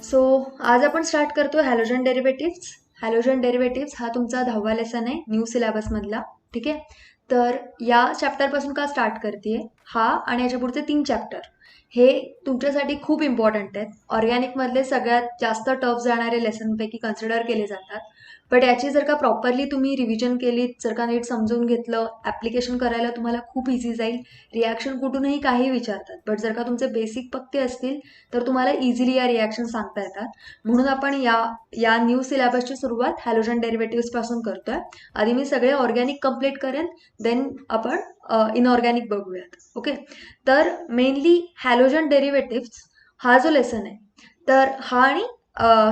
So आज आपण start करतो हॅलोजन डेरिव्हेटिव्ह्ज. हॅलोजन डेरिव्हेटिव्ह्ज हा तुमचा 10वा लेसन आहे न्यू सिलेबस मधला. ठीक आहे, तर या चॅप्टर पासून का स्टार्ट करते, हा आणि याच्या पुढचे 3 चॅप्टर हे तुमच्यासाठी खूप इम्पॉर्टंट आहेत. ऑर्गॅनिक मधले सगळ्यात जास्त टफ जाणारे लेसन पैकी कन्सिडर केले जातात. बट याची जर का प्रॉपरली तुम्ही रिव्हिजन केलीत, जर का नीट समजून घेतलं, ऍप्लिकेशन करायला तुम्हाला खूप इझी जाईल. रिॲक्शन कुठूनही काही विचारतात, बट जर का तुमचे बेसिक पक्के असतील तर तुम्हाला इझिली या रिॲक्शन सांगता येतात. म्हणून आपण या न्यू सिलेबसची सुरुवात हॅलोजन डेरिव्हेटिव्ह्ज पासून करतोय. आधी मी सगळे ऑर्गॅनिक कम्प्लीट करेन, देन आपण इनऑर्गॅनिक बघूयात. ओके, तर मेनली हॅलोजन डेरिव्हेटिव्ह्ज हा जो लेसन आहे, तर हा आणि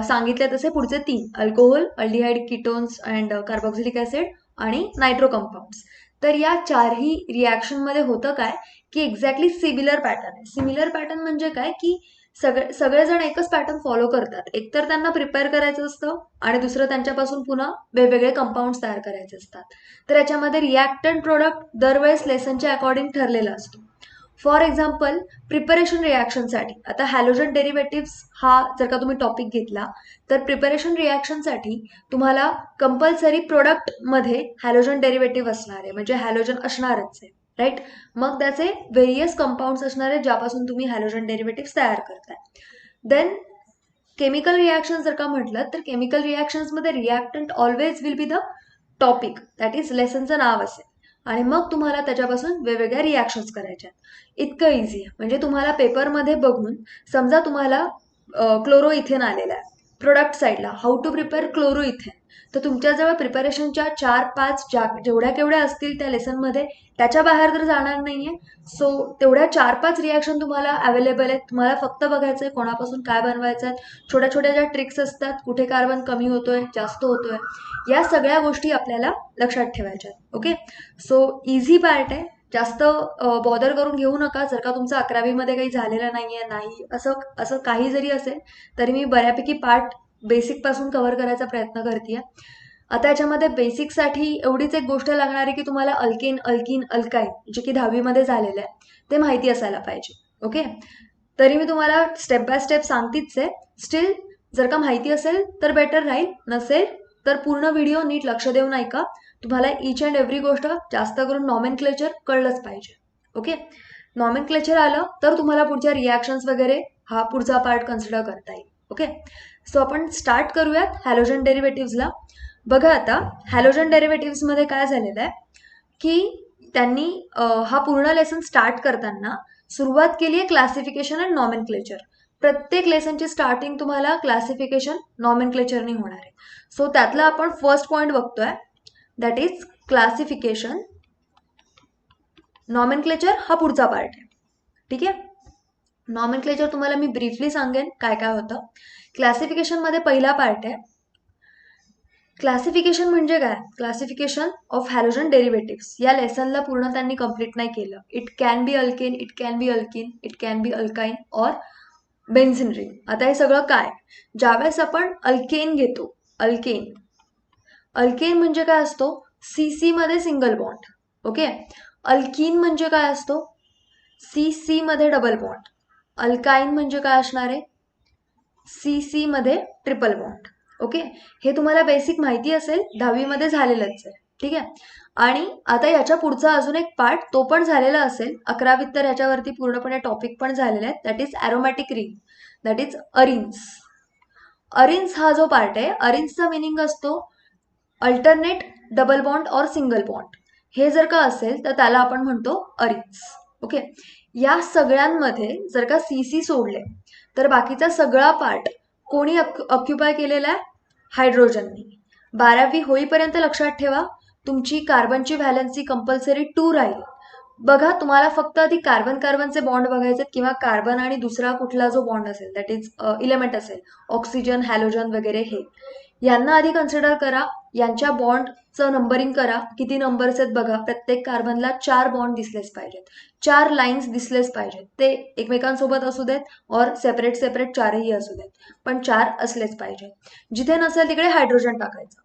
सांगितले तसे पुढचे 3 alcohol, aldehyde, ketones and carboxylic acid आणि नायट्रो कंपाऊंड्स. तर या चारही रिॲक्शन मध्ये होतं काय की एक्झॅक्टली सिमिलर पॅटर्न आहे. सिमिलर पॅटर्न म्हणजे काय की सगळेजण एकच पॅटर्न फॉलो करतात. एकतर त्यांना प्रिपेअर करायचं असतं आणि दुसरं त्यांच्यापासून पुन्हा वेगवेगळे कंपाऊंड्स तयार करायचे असतात. तर याच्यामध्ये रिॲक्टंट प्रोडक्ट दरवेळेस लेसनच्या अकॉर्डिंग ठरलेला असतो. फॉर एक्झाम्पल प्रिपरेशन रिॲक्शनसाठी, आता हॅलोजन डेरिव्हेटिव्ह्ज हा जर का तुम्ही टॉपिक घेतला तर प्रिपरेशन रिॲक्शनसाठी तुम्हाला कंपल्सरी प्रोडक्टमध्ये हॅलोजन डेरिव्हेटिव्ह असणार आहे, म्हणजे हॅलोजन असणारच आहे. राईट, मग त्याचे व्हेरियस कंपाऊंड्स असणार आहेत ज्यापासून तुम्ही हॅलोजन डेरिव्हेटिव्ह तयार करताय. देन केमिकल रिॲक्शन जर का म्हटलं तर केमिकल रिॲक्शन्समध्ये reactant always will be the topic, that is लेसनचं नाव असेल, आणि मग तुम्हाला त्याच्यापासून वेगवेगळ्या रिॲक्शन्स करायच्या. इतकं इझी आहे. म्हणजे तुम्हाला पेपरमध्ये बघून समजा तुम्हाला क्लोरो इथेन आलेला आहे प्रोडक्ट साईडला, how to prepare chloroethane, तर तुमच्याजवळ प्रिपरेशनच्या 4-5 जेवढ्या केवढ्या असतील त्या लेसनमध्ये त्याच्या बाहेर तर जाणार नाहीये. सो तेवढ्या 4-5 रिॲक्शन तुम्हाला अवेलेबल आहेत. तुम्हाला फक्त बघायचंय कोणापासून काय बनवायचं आहे. छोट्या छोट्या ज्या ट्रिक्स असतात, कुठे कार्बन कमी होतोय, जास्त होतोय, या सगळ्या गोष्टी आपल्याला लक्षात ठेवायच्या. ओके, सो इझी पार्ट आहे, जास्त बॉदर करून घेऊ नका. जर का तुमचं 11वी काही झालेलं नाहीये, नाही असं काही जरी असेल तरी मी बऱ्यापैकी पार्ट बेसिक पासून कव्हर करायचा प्रयत्न करते. आता याच्यामध्ये बेसिकसाठी एवढीच एक गोष्ट लागणार आहे की तुम्हाला अल्केन, अल्किन, अल्काइन जे की 10वी झालेलं आहे ते माहिती असायला पाहिजे. ओके, तरी मी तुम्हाला स्टेप बाय स्टेप सांगतीच आहे. स्टील जर का माहिती असेल तर बेटर राहील, नसेल तर पूर्ण व्हिडिओ नीट लक्ष देऊन ऐका. तुम्हाला इच अँड एव्हरी गोष्ट जास्त करून नॉमेनक्लेचर कळलंच पाहिजे. ओके, नॉमेनक्लेचर आलं तर तुम्हाला पुढच्या रिॲक्शन्स वगैरे हा पुढचा पार्ट कन्सिडर करता येईल. ओके, सो आपण स्टार्ट करूयात हॅलोजन डेरिव्हेटिव्ह्जला. बघा, आता हॅलोजन डेरिव्हेटिव्ह्जमध्ये काय झालेलं आहे की त्यांनी हा पूर्ण लेसन स्टार्ट करताना सुरुवात केली आहे क्लासिफिकेशन अँड नॉमेनक्लेचर. प्रत्येक लेसनची स्टार्टिंग तुम्हाला क्लासिफिकेशन नॉमेनक्लेचरनी होणार आहे. सो त्यातला आपण फर्स्ट पॉइंट बघतोय, दॅट इज क्लासिफिकेशन. नॉमेनक्लेचर हा पुढचा पार्ट आहे. ठीक आहे, नॉमेनक्लेचर तुम्हाला मी ब्रीफली सांगेन काय काय होतं. क्लासिफिकेशन मध्ये पहिला पार्ट आहे. क्लासिफिकेशन म्हणजे काय, क्लासिफिकेशन ऑफ हॅलोजन डेरिव्हेटिव्ह्ज. या लेसनला पूर्ण त्यांनी कम्प्लीट नाही केलं. It can be alkane, it can be alkene, it can be alkyne और बेन्झिन रिंग. आता हे सगळं काय, ज्यावेळेस आपण अल्केन घेतो, अल्केन म्हणजे काय असतो, सीसी मध्ये सिंगल बॉन्ड. ओके, अल्किन म्हणजे काय असतो, सीसी मध्ये डबल बॉन्ड. अल्काइन म्हणजे काय असणार आहे, सीसी मध्ये ट्रिपल बॉन्ड. ओके, हे तुम्हाला बेसिक माहिती असेल, 10वी झालेलंच आहे. ठीक आहे, आणि आता याच्या पुढचा अजून एक पार्ट तो पण झालेला असेल 11वीत, तर याच्यावरती पूर्णपणे टॉपिक पण झालेला आहे, that is aromatic ring, that is arenes. Arenes हा जो पार्ट आहे, अरिन्सचा मिनिंग असतो अल्टरनेट डबल बॉन्ड और सिंगल बॉन्ड. हे जर का असेल तर त्याला आपण म्हणतो अरिन्स. ओके, या सगळ्यांमध्ये जर का सीसी सोडले तर बाकीचा सगळा पार्ट कोणी ऑक्युपाय केलेला आहे, हायड्रोजननी. 12वी होईपर्यंत लक्षात ठेवा, तुमची कार्बनची व्हॅलन्सी कंपल्सरी 2 राहील. बघा, तुम्हाला फक्त आधी कार्बन कार्बनचे बॉन्ड बघायचे, किंवा कार्बन आणि दुसरा कुठला जो बॉन्ड असेल, दॅट इज इलेमेंट असेल, ऑक्सिजन, हॅलोजन वगैरे, हे यांना आधी कन्सिडर करा. यांच्या बॉन्डचं नंबरिंग करा, किती नंबर्स आहेत बघा. प्रत्येक कार्बनला 4 बॉन्ड दिसलेच पाहिजेत, 4 लाईन्स दिसलेच पाहिजेत. ते एकमेकांसोबत असू देत और सेपरेट सेपरेट 4ही असू देत, पण 4 असलेच पाहिजे. जिथे नसेल तिकडे हायड्रोजन टाकायचं,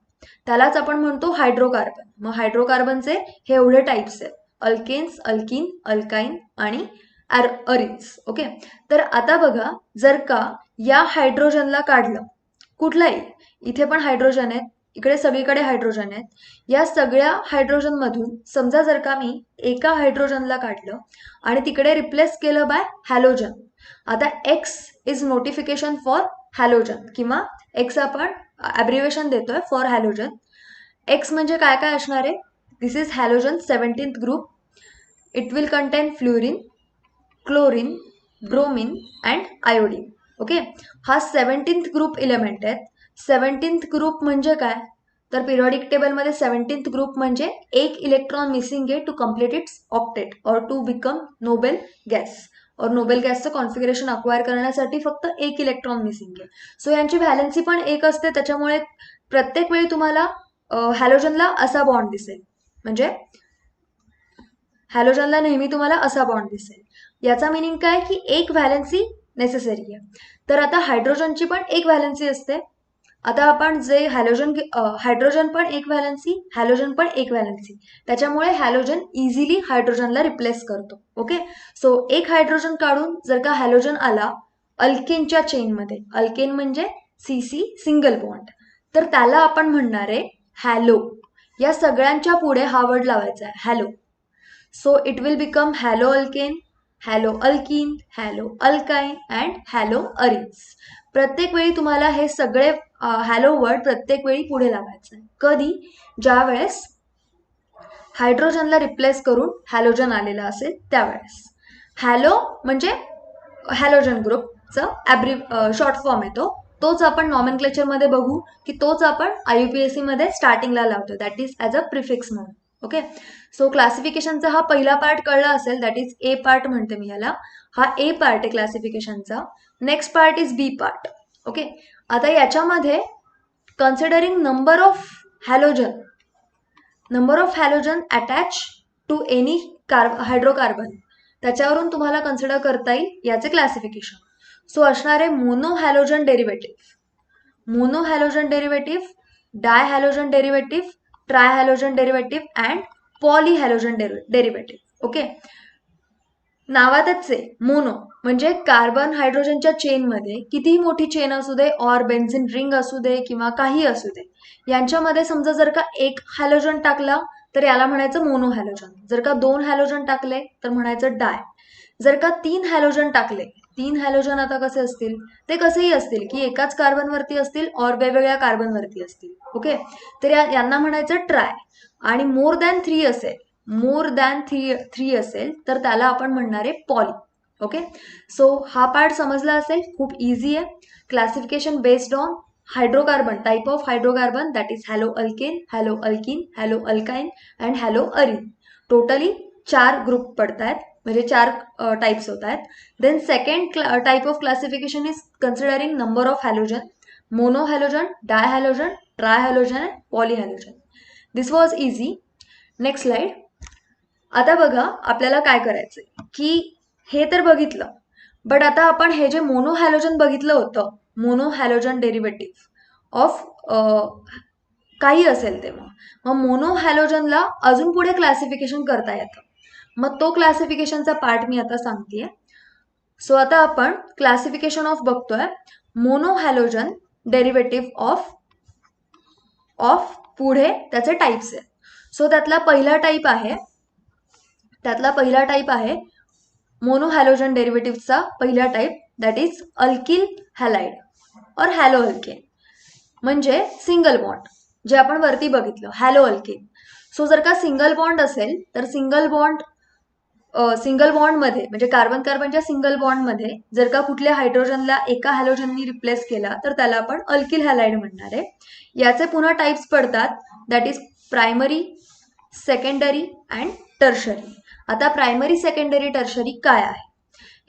त्यालाच आपण म्हणतो हायड्रोकार्बन. मग हायड्रोकार्बनचे हे एवढे टाईप्स आहेत, अल्केन्स, अल्किन, अल्काइन आणि अरिन्स. ओके, तर आता बघा, जर का या हायड्रोजनला काढलं, कुठलाही, इथे पण हायड्रोजन आहेत, इकडे सगळीकडे हायड्रोजन आहेत, या सगळ्या हायड्रोजन मधून समजा जर का मी एका हायड्रोजनला काढलं आणि तिकडे रिप्लेस केलं बाय हॅलोजन, आता x is notification for halogen, किंवा एक्स आपण ॲब्रिव्हिएशन देतोय फॉर हॅलोजन. एक्स म्हणजे काय काय असणार आहे? This is halogen 17th group. It will contain fluorine, chlorine, bromine and iodine. Okay, हा 17th ग्रुप इलेमेंट आहेत. 17th ग्रुप म्हणजे काय? तर पिरियॉडिक टेबलमध्ये 17th ग्रुप म्हणजे एक इलेक्ट्रॉन मिसिंग आहे टू कम्प्लीट इट्स ऑक्टेट और टू बिकम नोबेल गॅस. और नोबेल गॅसचं कॉन्फिगरेशन अक्वायर करण्यासाठी फक्त एक इलेक्ट्रॉन मिसिंग आहे. सो यांची व्हॅलन्सी पण एक असते, त्याच्यामुळे प्रत्येक वेळी तुम्हाला हॅलोजनला असा बॉन्ड दिसेल, म्हणजे हॅलोजनला नेहमी तुम्हाला असा बॉन्ड दिसेल. याचा मिनिंग काय की एक व्हॅलन्सी नेसेसरी आहे. तर आता हायड्रोजनची पण एक व्हॅलन्सी असते. आता आपण जे हायड्रोजन पण एक व्हॅलन्सी, हॅलोजन पण एक व्हॅलन्सी, त्याच्यामुळे हॅलोजन इझिली हायड्रोजनला रिप्लेस करतो. ओके, सो एक हायड्रोजन काढून जर का हॅलोजन आला अल्केनच्या चेनमध्ये, अल्केन म्हणजे सीसी सिंगल बॉन्ड, तर त्याला आपण म्हणणार आहे हॅलो. या सगळ्यांच्या पुढे हा वर्ड लावायचा आहे halo. So it will become halo alkane, halo alkene, halo alkyne and halo arenes. प्रत्येक वेळी तुम्हाला हे सगळे हॅलो वर्ड प्रत्येक वेळी पुढे लावायचं आहे. कधी? ज्या वेळेस हायड्रोजनला रिप्लेस करून हॅलोजन आलेला असेल त्यावेळेस. हॅलो म्हणजे हॅलोजन ग्रुपचा शॉर्ट फॉर्म येतो, तोच आपण नॉमेनक्लेचरमध्ये बघू की तोच आपण IUPAC मध्ये स्टार्टिंगला लावतो, that is as a prefix म्हणून. ओके, सो क्लासिफिकेशनचा हा पहिला पार्ट कळला असेल, दॅट इज ए पार्ट म्हणते मी याला. हा ए पार्ट आहे क्लासिफिकेशनचा. Next part is B part. Okay, आता याच्यामध्ये considering number of halogen attach to any hydrocarbon, त्याच्यावरून तुम्हाला कन्सिडर करता येईल याचे क्लासिफिकेशन. सो असणार आहे mono halogen derivative, di halogen derivative, tri halogen derivative and poly halogen derivative. Okay, नावातच आहे मोनो म्हणजे कार्बन हायड्रोजनच्या चेनमध्ये कितीही मोठी चेन असू दे, और बेन्झिन रिंग असू दे किंवा काही असू दे, यांच्यामध्ये समजा जर का एक हॅलोजन टाकला तर याला म्हणायचं मोनो हॅलोजन. जर का 2 हॅलोजन टाकले तर म्हणायचं डाय. जर का 3 हॅलोजन टाकले, 3 हॅलोजन आता कसे असतील? ते कसेही असतील की एकाच कार्बनवरती असतील और वेगवेगळ्या कार्बनवरती असतील. ओके, तर यांना म्हणायचं ट्राय. आणि मोर दॅन 3 असेल तर त्याला आपण म्हणणार आहे पॉली. ओके, सो हा पार्ट समजला असेल, खूप इझी आहे. Classification based on hydrocarbon, type of hydrocarbon, that is halo alkane, halo alkene, halo alkyne and halo arene. Totally 4 group पडतात, म्हणजे 4 टाइप्स होत आहेत. Then second type of classification is considering number of halogen, mono halogen, di halogen, tri halogen and poly halogen. This was easy. Next slide. आता बघा आपल्याला काय करायचंय की हे तर बघितलं, बट आता आपण हे जे मोनो हॅलोजन बघितलं होतं, मोनो हॅलोजन डेरिव्हेटिव्ह ऑफ काही असेल तेव्हा, मग मोनो हॅलोजनला अजून पुढे क्लासिफिकेशन करता येतं. मग तो क्लासिफिकेशनचा पार्ट मी आता सांगतेय. सो आता आपण क्लासिफिकेशन ऑफ बघतोय मोनो हॅलोजन डेरिव्हेटिव्ह ऑफ पुढे त्याचे टाइप्स आहेत. सो त्यातला पहिला टाइप आहे मोनो हॅलोजन डेरिव्हेटिव्हचा पहिला type, that is alkyl halide और हॅलो अल्केन, म्हणजे सिंगल बॉन्ड, जे आपण वरती बघितलं हॅलो अल्केन. सो जर का सिंगल बॉन्ड असेल तर सिंगल बॉन्डमध्ये म्हणजे कार्बन कार्बनच्या सिंगल बॉन्डमध्ये जर का कुठल्या हायड्रोजनला एका हॅलोजननी रिप्लेस केला तर त्याला आपण अल्किल हॅलाइड म्हणणार आहे. याचे पुन्हा टाइप्स पडतात, that is primary, secondary and tertiary. आता प्रायमरी, सेकंडरी, टर्शरी काय आहे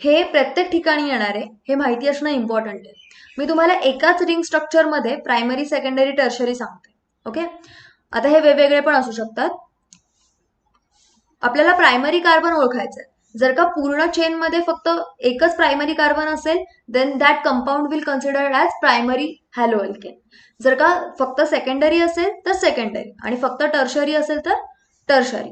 हे प्रत्येक ठिकाणी येणार आहे, हे माहिती असणं इम्पॉर्टंट आहे. मी तुम्हाला एकाच रिंग स्ट्रक्चरमध्ये प्रायमरी, सेकंडरी, टर्शरी सांगते. ओके, आता हे वेगवेगळे पण असू शकतात. आपल्याला प्रायमरी कार्बन ओळखायचं आहे. जर का पूर्ण चेनमध्ये फक्त एकच प्रायमरी कार्बन असेल then that compound will considered as primary halo alkane. जर का फक्त सेकंडरी असेल तर सेकंडरी, आणि फक्त टर्शरी असेल तर टर्शरी.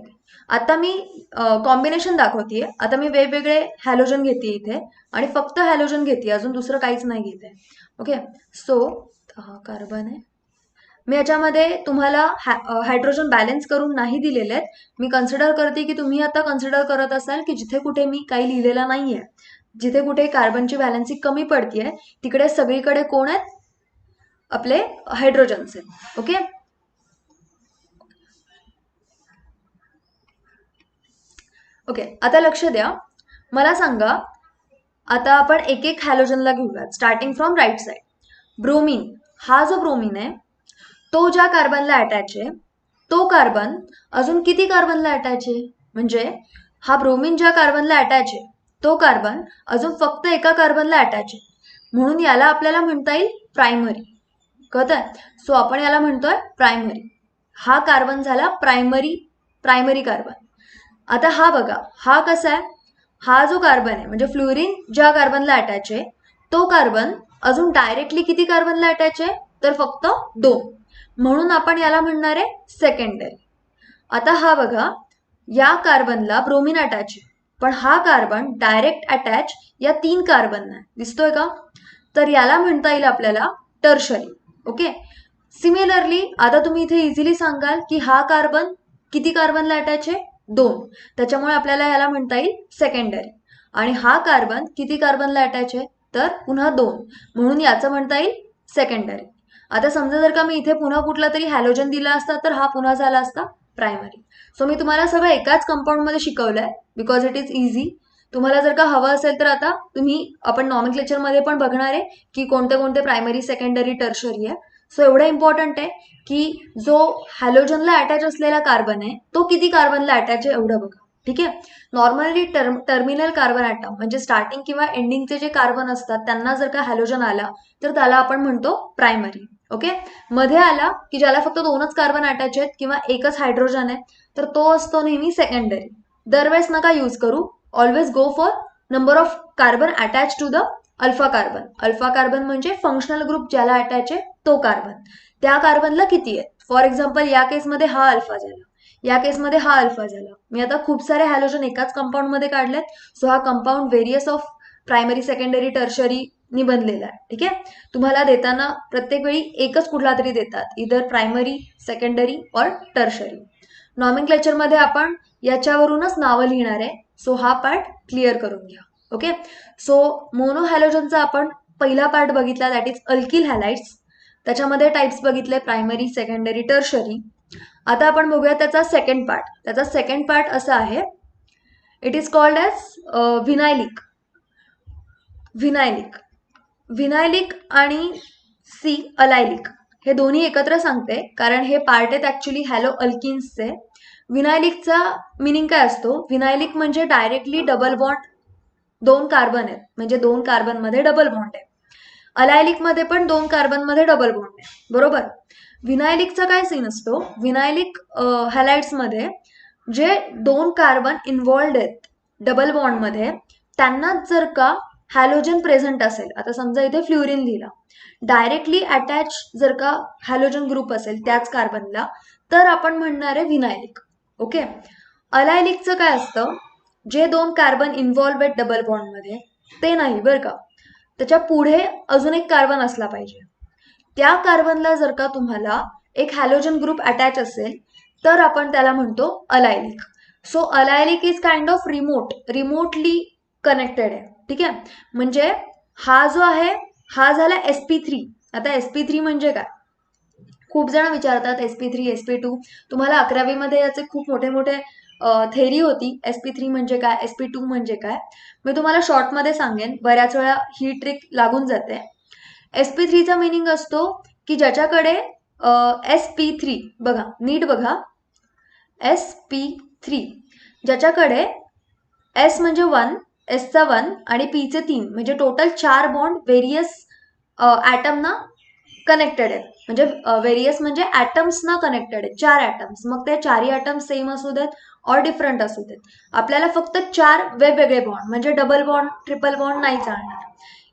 आता मी कॉम्बिनेशन दाखवतेय. आता मी वेगवेगळे हॅलोजन घेते इथे आणि फक्त हॅलोजन घेते, अजून दुसरं काहीच नाही घेते. ओके, सो हा कार्बन आहे. मी याच्यामध्ये तुम्हाला हायड्रोजन बॅलन्स करून नाही दिलेले आहेत. मी कन्सिडर करते की तुम्ही आता कन्सिडर करत असाल की जिथे कुठे मी काही लिहिलेलं नाहीये, जिथे कुठे कार्बनची बॅलन्सिंग कमी पडतीये, तिकडे सगळीकडे कोण आहेत? आपले हायड्रोजन्स आहेत. ओके, ओके, आता लक्ष द्या. मला सांगा, आता आपण एक एक हॅलोजनला घेऊया, starting from right side. Bromine, हा जो ब्रोमीन आहे तो ज्या कार्बनला अटॅच आहे, तो कार्बन अजून किती कार्बनला अटॅच आहे? म्हणजे हा ब्रोमीन ज्या कार्बनला अटॅच आहे तो कार्बन अजून फक्त एका कार्बनला अटॅच आहे, म्हणून याला आपल्याला म्हणता येईल प्रायमरी. कळतंय? सो आपण याला म्हणतोय प्रायमरी. हा कार्बन झाला प्रायमरी प्रायमरी कार्बन. आता हा बघा, हा कसा आहे? हा जो कार्बन आहे म्हणजे फ्लोरीन ज्या कार्बनला अटॅच आहे तो कार्बन अजून डायरेक्टली किती कार्बनला अटॅच आहे? तर फक्त 2, म्हणून आपण याला म्हणणार आहे सेकंडरी. आता हा बघा, या कार्बनला ब्रोमीन अटॅच आहे, पण हा कार्बन डायरेक्ट अटॅच या 3 कार्बनना दिसतोय का? तर याला म्हणता येईल आपल्याला टर्शरी. ओके, सिमिलरली आता तुम्ही इथे इझिली सांगाल की हा कार्बन किती कार्बनला अटॅच आहे? 2, त्याच्यामुळे आपल्याला याला म्हणता येईल सेकंडरी. आणि हा कार्बन किती कार्बनला अटॅच आहे? तर पुन्हा 2, म्हणून याचं म्हणता येईल सेकंडरी. आता समजा जर का मी इथे पुन्हा कुठला तरी हॅलोजन दिला असता तर हा पुन्हा झाला असता प्रायमरी. सो मी तुम्हाला सगळं एकाच कंपाऊंडमध्ये शिकवलंय बिकॉज इट इज इझी. तुम्हाला जर का हवं असेल तर आता आपण नॉमेनक्लेचरमध्ये पण बघणार आहे की कोणते कोणते प्रायमरी, सेकंडरी, टर्शरी आहे. सो एवढं इम्पॉर्टंट आहे की जो हॅलोजनला अटॅच असलेला कार्बन आहे तो किती कार्बनला अटॅच आहे एवढं बघा. ठीक आहे, नॉर्मली टर्मिनल कार्बन ॲटम म्हणजे स्टार्टिंग किंवा एंडिंगचे जे कार्बन असतात त्यांना जर का हॅलोजन आला तर त्याला आपण म्हणतो प्रायमरी. ओके, मध्ये आला की ज्याला फक्त 2च कार्बन अटॅच आहेत किंवा एकच हायड्रोजन आहे तर तो असतो नेहमी सेकंडरी. दरवेळेस नका यूज करू, always go for number of carbon attach to the alpha carbon. Alpha carbon म्हणजे फंक्शनल ग्रुप ज्याला अटॅच आहे तो कार्बन, त्या कार्बनला किती आहे. फॉर एक्झाम्पल या केसमध्ये हा अल्फा झाला, या केसमध्ये हा अल्फा झाला. मी आता खूप सारे हॅलोजन एकाच कंपाऊंडमध्ये काढलेत. सो हा compound various of primary, secondary, tertiary नि बनलेला आहे. ठीक आहे, तुम्हाला देताना प्रत्येक वेळी एकच कुठला तरी देतात, इधर प्रायमरी, सेकंडरी और टर्शरी. नॉमेनक्लेचरमध्ये आपण याच्यावरूनच नावं लिहिणार आहे. सो हा पार्ट क्लिअर करून घ्या. ओके, सो मोनो हॅलोजनचा आपण पहिला पार्ट बघितला, दॅट इज अल्किल हॅलाइड्स. त्याच्यामध्ये टाइप्स बघितले प्रायमरी, सेकंडरी, टर्शरी. आता आपण बघूया त्याचा सेकंड पार्ट. त्याचा सेकंड पार्ट असा आहे, इट इज कॉल्ड ॲज व्हिनायलिक. व्हिनायलिक, व्हिनायलिक आणि अलायलिक हे दोन्ही एकत्र सांगते कारण हे पार्ट आहेत ऍक्च्युली हॅलो अल्किन्सचे. व्हिनायलिकचा मिनिंग काय असतो? व्हिनायलिक म्हणजे डायरेक्टली डबल बॉन्ड, 2 कार्बन आहेत म्हणजे 2 कार्बनमध्ये डबल बॉन्ड आहे. अलायलिकमध्ये पण 2 कार्बनमध्ये डबल बॉन्ड आहे, बरोबर. व्हिनायलिकचा काय सीन असतो? व्हिनायलिक हॅलाइड्समध्ये जे 2 कार्बन इन्व्हॉल्ड आहेत डबल बॉन्डमध्ये, त्यांनाच जर का हॅलोजन प्रेझेंट असेल, आता समजा इथे फ्ल्युरिन लिहिला, डायरेक्टली अटॅच जर का हॅलोजन ग्रुप असेल त्याच कार्बनला तर आपण म्हणणार आहे व्हिनायलिक. ओके, अलायलिकचं काय असतं? जे 2 कार्बन इन्व्हॉल्व आहेत डबल बॉन्डमध्ये ते नाही बरं का, त्याच्या पुढे अजून एक कार्बन असला पाहिजे. त्या कार्बनला जर का तुम्हाला एक हॅलोजन ग्रुप अटॅच असेल तर आपण त्याला म्हणतो allylic. So allylic is kind of remotely connected आहे. ठीक आहे, म्हणजे हा जो आहे हा झाला sp3. आता sp3 म्हणजे काय? खूप जण विचारतात sp3, sp2. तुम्हाला 11वीमध्ये याचे खूप मोठे मोठे थेरी होती. sp3 म्हणजे काय, sp2 म्हणजे काय. मी तुम्हाला शॉर्टमध्ये सांगेन, बऱ्याच वेळा ही ट्रिक लागून जाते. sp3चा मिनिंग असतो की ज्याच्याकडे sp3 बघा, नीट बघा, sp3 ज्याच्याकडे s म्हणजे 1, एसचा 1 आणि पीचे 3 म्हणजे टोटल 4 बॉन्ड व्हेरियस ॲटमना कनेक्टेड आहेत. म्हणजे व्हेरियस म्हणजे ॲटम्सना कनेक्टेड आहेत, 4 ॲटम्स. मग ते 4ही ॲटम्स सेम असू देत और डिफरंट असू देत, आपल्याला फक्त 4 वेगवेगळे बॉन्ड म्हणजे डबल बॉन्ड, ट्रिपल बॉन्ड नाही चालणार.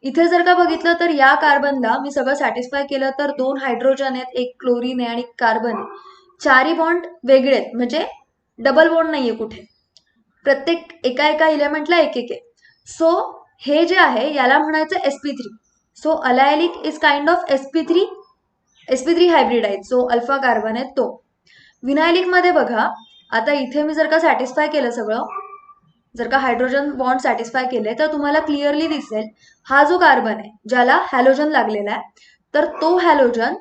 इथे जर का बघितलं तर या कार्बनला मी सगळं सॅटिस्फाय केलं तर 2 हायड्रोजन आहेत, 1 क्लोरीन आहे आणि कार्बन आहे. 4ही बॉन्ड वेगळे आहेत म्हणजे डबल बॉन्ड नाहीये कुठे, प्रत्येक एका एका इलेमेंटला एक एक आहे. सो हे जे आहे याला म्हणायचं sp3. So allylic is kind of sp3 hybrid आहेत. सो अल्फा कार्बन आहे तो. विनायलिक मध्ये बघा, आता इथे मी जर का सॅटिस्फाय केलं सगळं, जर का हायड्रोजन बॉन्ड सॅटिस्फाय केले तर तुम्हाला क्लिअरली दिसेल हा जो कार्बन आहे ज्याला हॅलोजन लागलेला आहे, तर तो हॅलोजन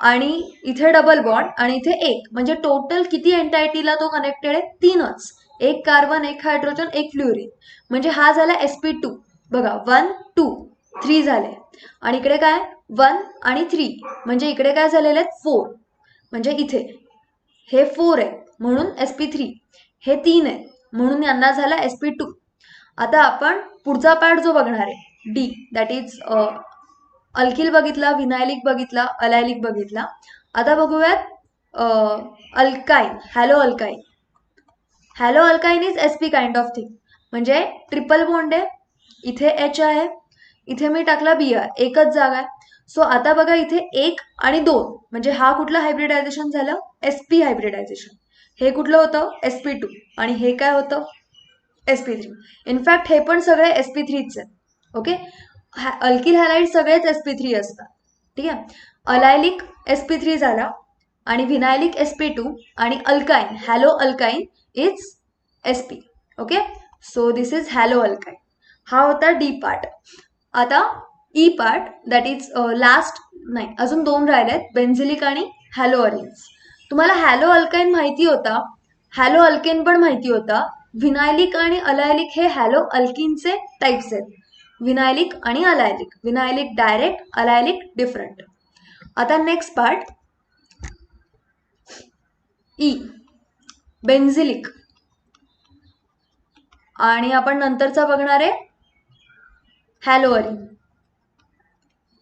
आणि इथे डबल बॉन्ड आणि इथे एक, म्हणजे टोटल किती एंटायटीला तो कनेक्टेड आहे? 3च. एक कार्बन, एक हायड्रोजन, एक फ्ल्युरिन. म्हणजे हा झाला sp2. बघा 1 2 3 झाले. आणि इकडे काय 1 आणि 3, म्हणजे इकडे काय झालेले आहेत 4. म्हणजे इथे हे 4 आहे म्हणून sp3, हे 3 आहे म्हणून यांना झाला sp2. आता आपण पुढचा पार्ट जो बघणार आहे डी, दॅट इज अल्किल बघितला, विनायलिक बघितला, अलायलिक बघितला. आता बघूयात alkyne, hello alkyne. Hello alkyne is sp kind of thing, म्हणजे ट्रिपल बॉन्ड आहे, इथे H आहे, इथे मी टाकला Br, एकच जागा आहे. सो आता बघा इथे 1 आणि 2, म्हणजे हा कुठलं हायब्रिडायझेशन झालं? sp hybridisation. हे कुठलं होतं? sp2. आणि हे काय होतं? sp3. इनफॅक्ट हे पण सगळे sp3च आहेत. ओके, अल्किल हॅलाइड सगळेच sp3 असतात. ठीक आहे. अलायलिक sp3 झाला आणि विनायलिक sp2 आणि alkyne, hello alkyne is sp. Okay, so this is hello alkyne. हा होता डी पार्ट. आता E part, that is last, नाही अजून 2 राहिलेत, बेन्झिलिक आणि हॅलो अरिन्स. तुम्हाला हॅलो अल्काइन माहिती होता, हॅलो अल्केन पण माहिती होता. विनायलिक आणि अलायलिक हे हॅलो अल्किनचे टाइप्स आहेत. विनायलिक आणि अलायलिक, विनायलिक डायरेक्ट, अलायलिक डिफरंट. आता नेक्स्ट पार्ट ई, बेन्झिलिक. आणि आपण नंतरचा बघणार आहे हॅलो अरिन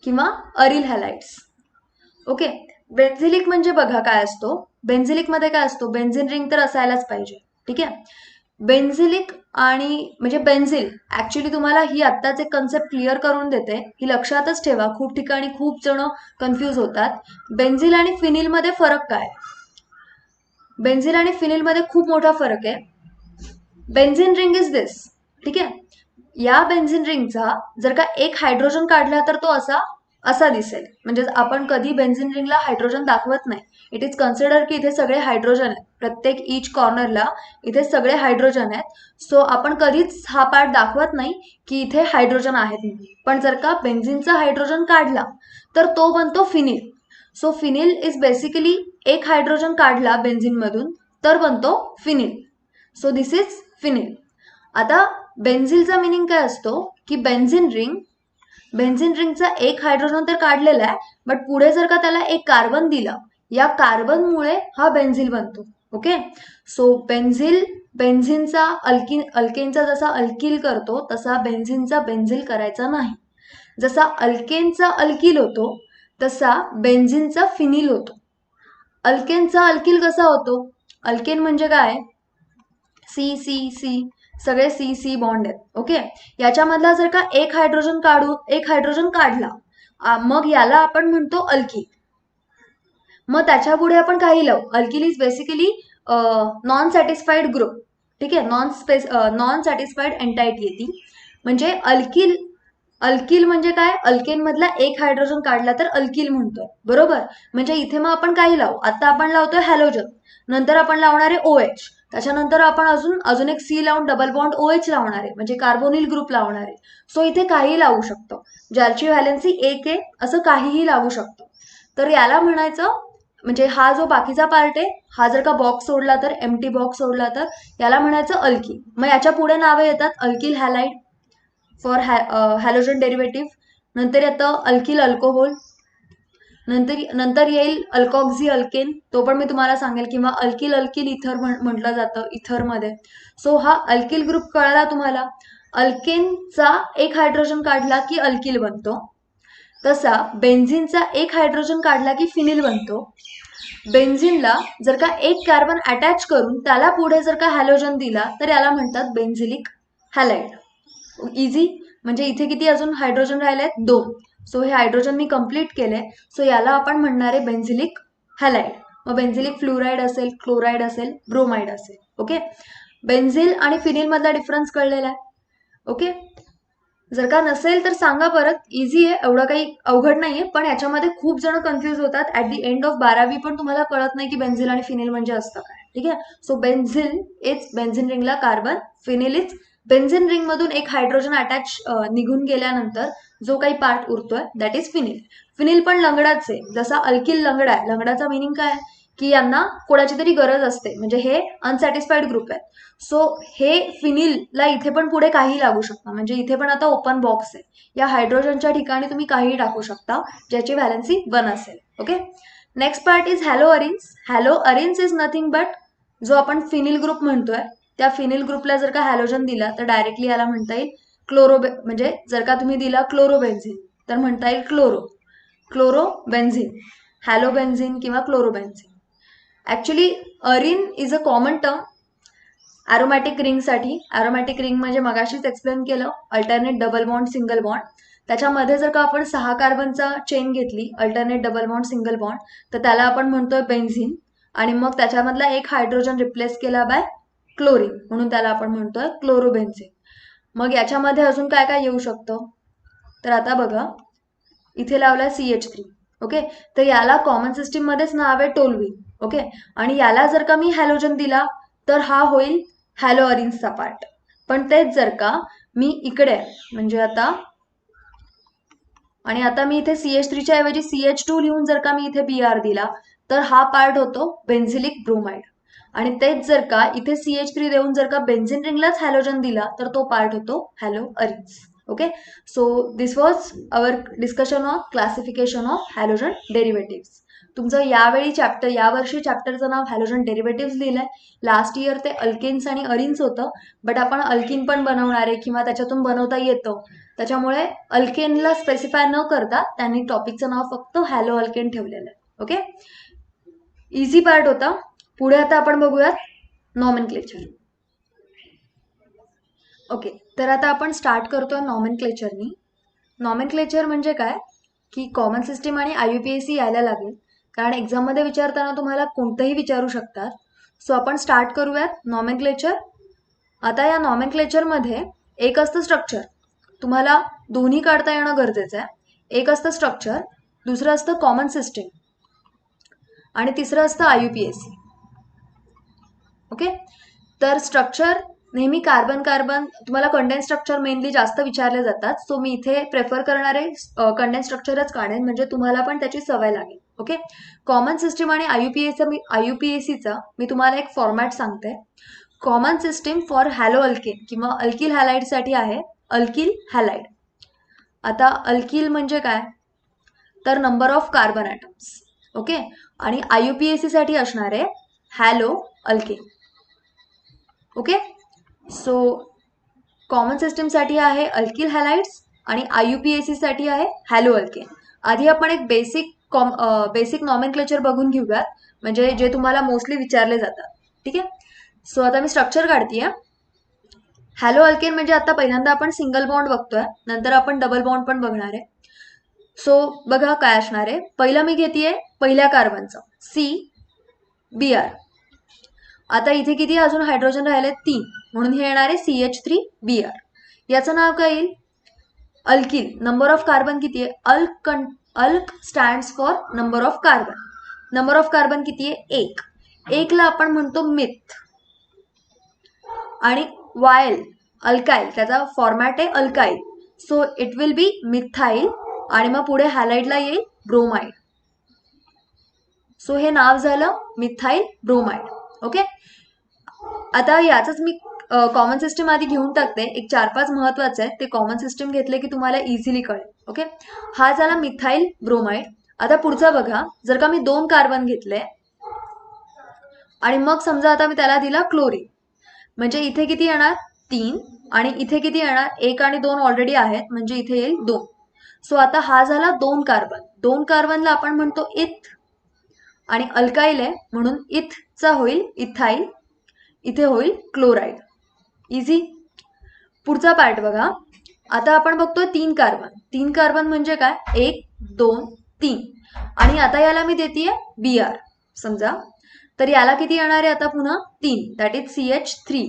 किंवा अरिल हॅलाइड्स. ओके, बेन्झिलिक म्हणजे बघा काय असतो, बेन्झिलिक मध्ये काय असतो, बेन्झिन रिंग तर असायलाच पाहिजे. ठीक आहे. बेन्झिलिक आणि म्हणजे बेन्झिल, ऍक्च्युली तुम्हाला ही आत्ताच एक कन्सेप्ट क्लिअर करून देते, ही लक्षातच ठेवा, खूप ठिकाणी खूप जण कन्फ्यूज होतात. बेन्झिल आणि फिनिल मध्ये फरक काय? बेन्झिल आणि फिनिल मध्ये खूप मोठा फरक आहे. बेन्झिन रिंग इज दिस. ठीक आहे. या बेन्झिन रिंगचा जर का एक हायड्रोजन काढला तर तो असा दिसेल, म्हणजे आपण कधी बेन्झिन रिंगला हायड्रोजन दाखवत नाही. इट इज कन्सिडर की इथे सगळे हायड्रोजन आहेत, प्रत्येक ईच कॉर्नरला इथे सगळे हायड्रोजन आहेत. सो आपण कधीच हा पार्ट दाखवत नाही की इथे हायड्रोजन आहेत. पण जर का बेन्झिनचा हायड्रोजन काढला तर तो बनतो phenyl. So phenyl is basically एक हायड्रोजन काढला बेन्झिन मधून तर बनतो phenyl. So this is phenyl. आता बेन्झिलचा मिनिंग काय असतो की बेन्झिन रिंगचा एक हायड्रोजन तर काढलेला आहे, बट पुढे जर का त्याला एक कार्बन दिला, या कार्बनमुळे हा बेन्झिल बनतो. ओके, सो बेन्झिनचा अल्केनचा जसा अल्किल करतो तसा बेन्झिनचा बेन्झिल करायचा नाही. जसा अल्केनचा अल्किल होतो तसा बेन्झिनचा फिनिल होतो. अल्केनचा अल्किल कसा होतो? अल्केन म्हणजे काय? सी सी सी, सगळे सी सी बॉन्ड आहेत. ओके, याच्यामधला जर का एक हायड्रोजन काढला, मग याला आपण म्हणतो अल्किल. मग त्याच्या पुढे आपण काही लावू. Alkyl is basically non satisfied group. ठीक आहे, नॉन सॅटिस्फाईड एंटायटी येते. म्हणजे अल्किल म्हणजे काय? अल्केन मधला एक हायड्रोजन काढला तर अल्किल म्हणतोय, बरोबर. म्हणजे इथे मग आपण काही लावू. आता आपण लावतोय हॅलोजन, नंतर आपण लावणार आहे OH, त्याच्यानंतर आपण अजून एक C लावून डबल बॉन्ड OH लावणार आहे, म्हणजे कार्बोनिल ग्रुप लावणार आहे. सो इथे काही लावू शकतो, ज्याची व्हॅलेन्सी 1 आहे असं काहीही लावू शकतो. तर याला म्हणायचं, म्हणजे हा जो बाकीचा पार्ट आहे हा जर का बॉक्स सोडला तर, एम्प्टी बॉक्स सोडला तर, याला म्हणायचं अल्किल. मग याच्या पुढे नावे येतात alkyl halide for halogen derivative, नंतर येतं अल्किल अल्कोहोल, नंतर येईल अल्कॉक्झी अल्केन, तो पण मी तुम्हाला सांगेल, किंवा अल्किल इथर म्हटलं जातं इथरमध्ये. सो हा अल्किल ग्रुप कळाला तुम्हाला. अल्केनचा एक हायड्रोजन काढला की अल्किल बनतो, तसा बेन्झिनचा एक हायड्रोजन काढला की फिनिल बनतो. बेन्झिनला जर का एक कार्बन अटॅच करून त्याला पुढे जर का हॅलोजन दिला तर याला म्हणतात बेन्झिलिक हॅलाइड. इझी. म्हणजे इथे किती अजून हायड्रोजन राहिले? 2. सो हे हायड्रोजन मी कम्प्लीट केले. सो याला आपण म्हणणार आहे बेन्झिलिक हॅलाइड. मग बेन्झिलिक फ्लोराईड असेल, क्लोराईड असेल, ब्रोमाइड असेल. ओके, बेन्झिल आणि फिनिल मधला डिफरन्स कळलेला आहे. ओके, जर का नसेल तर सांगा परत. इझी आहे, एवढं काही अवघड नाहीये, पण याच्यामध्ये खूप जण कन्फ्युज होतात. ऍट दी एंड ऑफ 12वी पण तुम्हाला कळत नाही की बेन्झिल आणि फिनिल म्हणजे असतं काय. ठीक आहे, सो बेन्झिल इज बेन्झिन रिंगला carbon, phenyl is benzene ring मधून एक हायड्रोजन अटॅच निघून गेल्यानंतर जो काही पार्ट उरतोय दॅट इज फिनिल. फिनिल पण लंगडाच आहे, जसा अल्किल लंगडा आहे. लंगडाचा मिनिंग काय आहे की यांना कोणाची तरी गरज असते, म्हणजे हे अनसॅटिस्फाईड ग्रुप आहे. सो हे फिनिलला इथे पण पुढे काही लागू शकतं, म्हणजे इथे पण आता ओपन बॉक्स आहे. या हायड्रोजनच्या ठिकाणी तुम्ही काहीही टाकू शकता ज्याची व्हॅलेन्सी 1 असेल. Okay, next part is hello arenes. Hello arenes is nothing but जो आपण फिनिल ग्रुप म्हणतोय त्या फिनिल ग्रुपला जर का हॅलोजन दिला तर डायरेक्टली याला म्हणता येईल म्हणजे जर का तुम्ही दिला क्लोरोबेन्झिन तर म्हणता येईल क्लोरोबेन्झिन, हॅलोबेन्झिन किंवा chlorobenzene. Actually arene is a common term aromatic रिंगसाठी. ॲरोमॅटिक रिंग म्हणजे मगाशीच एक्सप्लेन केलं, alternate double bond single bond. त्याच्यामध्ये जर का आपण 6 कार्बनचा चेन घेतली alternate double bond single bond तर त्याला आपण म्हणतोय बेन्झिन, आणि मग त्याच्यामधला एक हायड्रोजन रिप्लेस केला बाय क्लोरीन म्हणून त्याला आपण म्हणतोय क्लोरोबेन्झिन. मग याच्यामध्ये अजून काय काय येऊ शकतं तर आता बघा, इथे लावलाय CH3. ओके, तर याला कॉमन सिस्टीम मध्येच नाव आहे टोल्युईन. ओके, आणि याला जर का मी हॅलोजन दिला तर हा होईल हॅलो अरिन्सचा पार्ट. पण तेच जर का मी इकडे म्हणजे आता मी इथे CH3च्या ऐवजी CH2 लिहून जर का मी इथे Br दिला तर हा पार्ट होतो बेन्झिलिक ब्रोमाइड. आणि तेच जर का इथे CH3 देऊन जर का बेन्झिन रिंगलाच हॅलोजन दिला तर तो पार्ट होतो halo arenes. Okay, so this was our discussion of classification of halogen derivatives. तुमचं यावर्षी चॅप्टरचं नाव हॅलोजन डेरिव्हेटिव्स लिहिलंय. लास्ट इयर ते अल्केन्स आणि अरिन्स होतं, बट आपण अल्किन पण बनवणार आहे किंवा त्याच्यातून बनवता येतं. त्याच्यामुळे अल्केनला स्पेसिफाय न करता त्यांनी टॉपिकचं नाव फक्त हॅलो अल्केन ठेवलेलं आहे. ओके, इझी पार्ट होता. पुढे आता आपण बघूयात नॉमेनक्लेचर. ओके, तर आता आपण स्टार्ट करतोय नॉमेनक्लेचरनी. नॉमेनक्लेचर म्हणजे काय की कॉमन सिस्टीम आणि IUPAC यायला लागेल, कारण एक्झाममध्ये विचारताना तुम्हाला कोणतंही विचारू शकतात. सो आपण स्टार्ट करूयात नॉमेनक्लेचर. आता या नॉमेनक्लेचरमध्ये एक असतं स्ट्रक्चर, तुम्हाला दोन्ही काढता येणं गरजेचं आहे. एक असतं स्ट्रक्चर, दुसरं असतं कॉमन सिस्टीम, आणि तिसरं असतं IUPAC. ओके, तर स्ट्रक्चर नेहमी कार्बन तुम्हाला कंडेन्स स्ट्रक्चर मेनली जास्त विचारले जातात. सो मी इथे प्रेफर करणारे कंडेन्स स्ट्रक्चरच काढेन, म्हणजे तुम्हाला पण त्याची सवय लागेल. ओके, कॉमन सिस्टीम आणि IUPACचा मी तुम्हाला एक फॉर्मॅट सांगते. Common system for halo alkane किंवा अल्किल हॅलाइडसाठी आहे अल्किल हॅलाइड. आता अल्किल म्हणजे काय तर number of carbon atoms. Okay, आणि IUPAC साठी असणार आहे halo alkane. Okay, so common सिस्टीमसाठी आहे अल्किल हॅलाइड्स आणि IUPAC साठी आहे हॅलो अल्केन. आधी आपण एक बेसिक नॉमेनक्लेचर बघून घेऊयात, म्हणजे जे तुम्हाला मोस्टली विचारले जातात. ठीक आहे, सो आता मी स्ट्रक्चर काढतीये. हॅलो अल्केन म्हणजे आता पहिल्यांदा आपण सिंगल बॉन्ड बघतोय, नंतर आपण डबल बॉन्ड पण बघणार आहे. सो बघा काय असणार आहे. पहिलं मी घेतेय पहिल्या कार्बनचं CBr. आता इथे किती अजून हायड्रोजन राहिले 3, म्हणून हे येणार आहे CH3Br. याचं नाव काय येईल अल्किल. नंबर ऑफ कार्बन किती आहे alk stands for number of carbon. Number of carbon किती आहे 1. 1ला आपण म्हणतो मिथ. आणि वायल अल्काईल त्याचा फॉर्मॅट आहे alkyl, so it will be methyl, आणि मग पुढे हॅलाइडला येईल ब्रोमाइड. सो हे नाव झालं मिथाईल ब्रोमाइड. ओके, आता याच मी कॉमन सिस्टीम आधी घेऊन टाकते. एक 4-5 महत्वाचे आहेत, ते कॉमन सिस्टीम घेतले की तुम्हाला इझिली कळेल. ओके, हा झाला मिथाईल ब्रोमाइड. आता पुढचा बघा, जर का मी 2 कार्बन घेतले आणि मग समजा आता मी त्याला दिला क्लोरीन, म्हणजे इथे किती येणार 3, आणि इथे किती येणार 1 आणि 2 ऑलरेडी आहेत, म्हणजे इथे येईल 2. सो आता हा झाला 2 कार्बन. 2 कार्बनला आपण म्हणतो इथ, आणि अल्काईल आहे म्हणून इथचा होईल इथाईल, इथे होईल क्लोराईड. इझी. पुढचा पार्ट बघा. आता आपण बघतोय 3 कार्बन. 3 कार्बन म्हणजे काय 1 2 3, आणि आता याला मी देतेय Br. समजा, तर याला किती येणार आहे आता पुन्हा 3, दॅट इज CH3.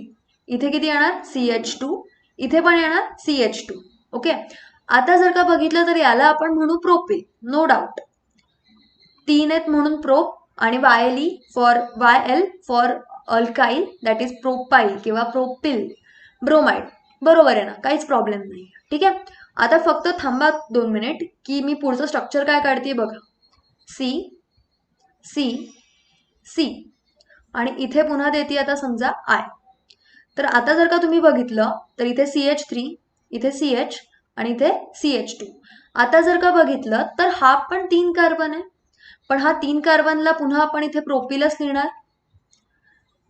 इथे किती येणार CH2, इथे पण येणार CH2. ओके. आता जर का बघितलं तर याला आपण म्हणू प्रोपिल, नो डाऊट. 3 आहेत म्हणून प्रोप, आणि YL for alkyl, that is profile किंवा प्रोपिल ब्रोमाइड. बरोबर आहे ना, काहीच प्रॉब्लेम नाही. ठीक आहे. आता फक्त थांबा 2 मिनिट की मी पुढचं स्ट्रक्चर काय काढते बघा. C C C आणि इथे पुन्हा देते आता समजा I. तर आता जर का तुम्ही बघितलं तर इथे CH3, इथे CH आणि इथे CH2. आता जर का बघितलं तर हा पण 3 कार्बन आहे, पण हा 3 कार्बनला पुन्हा आपण इथे प्रोपिलच लिहिणार,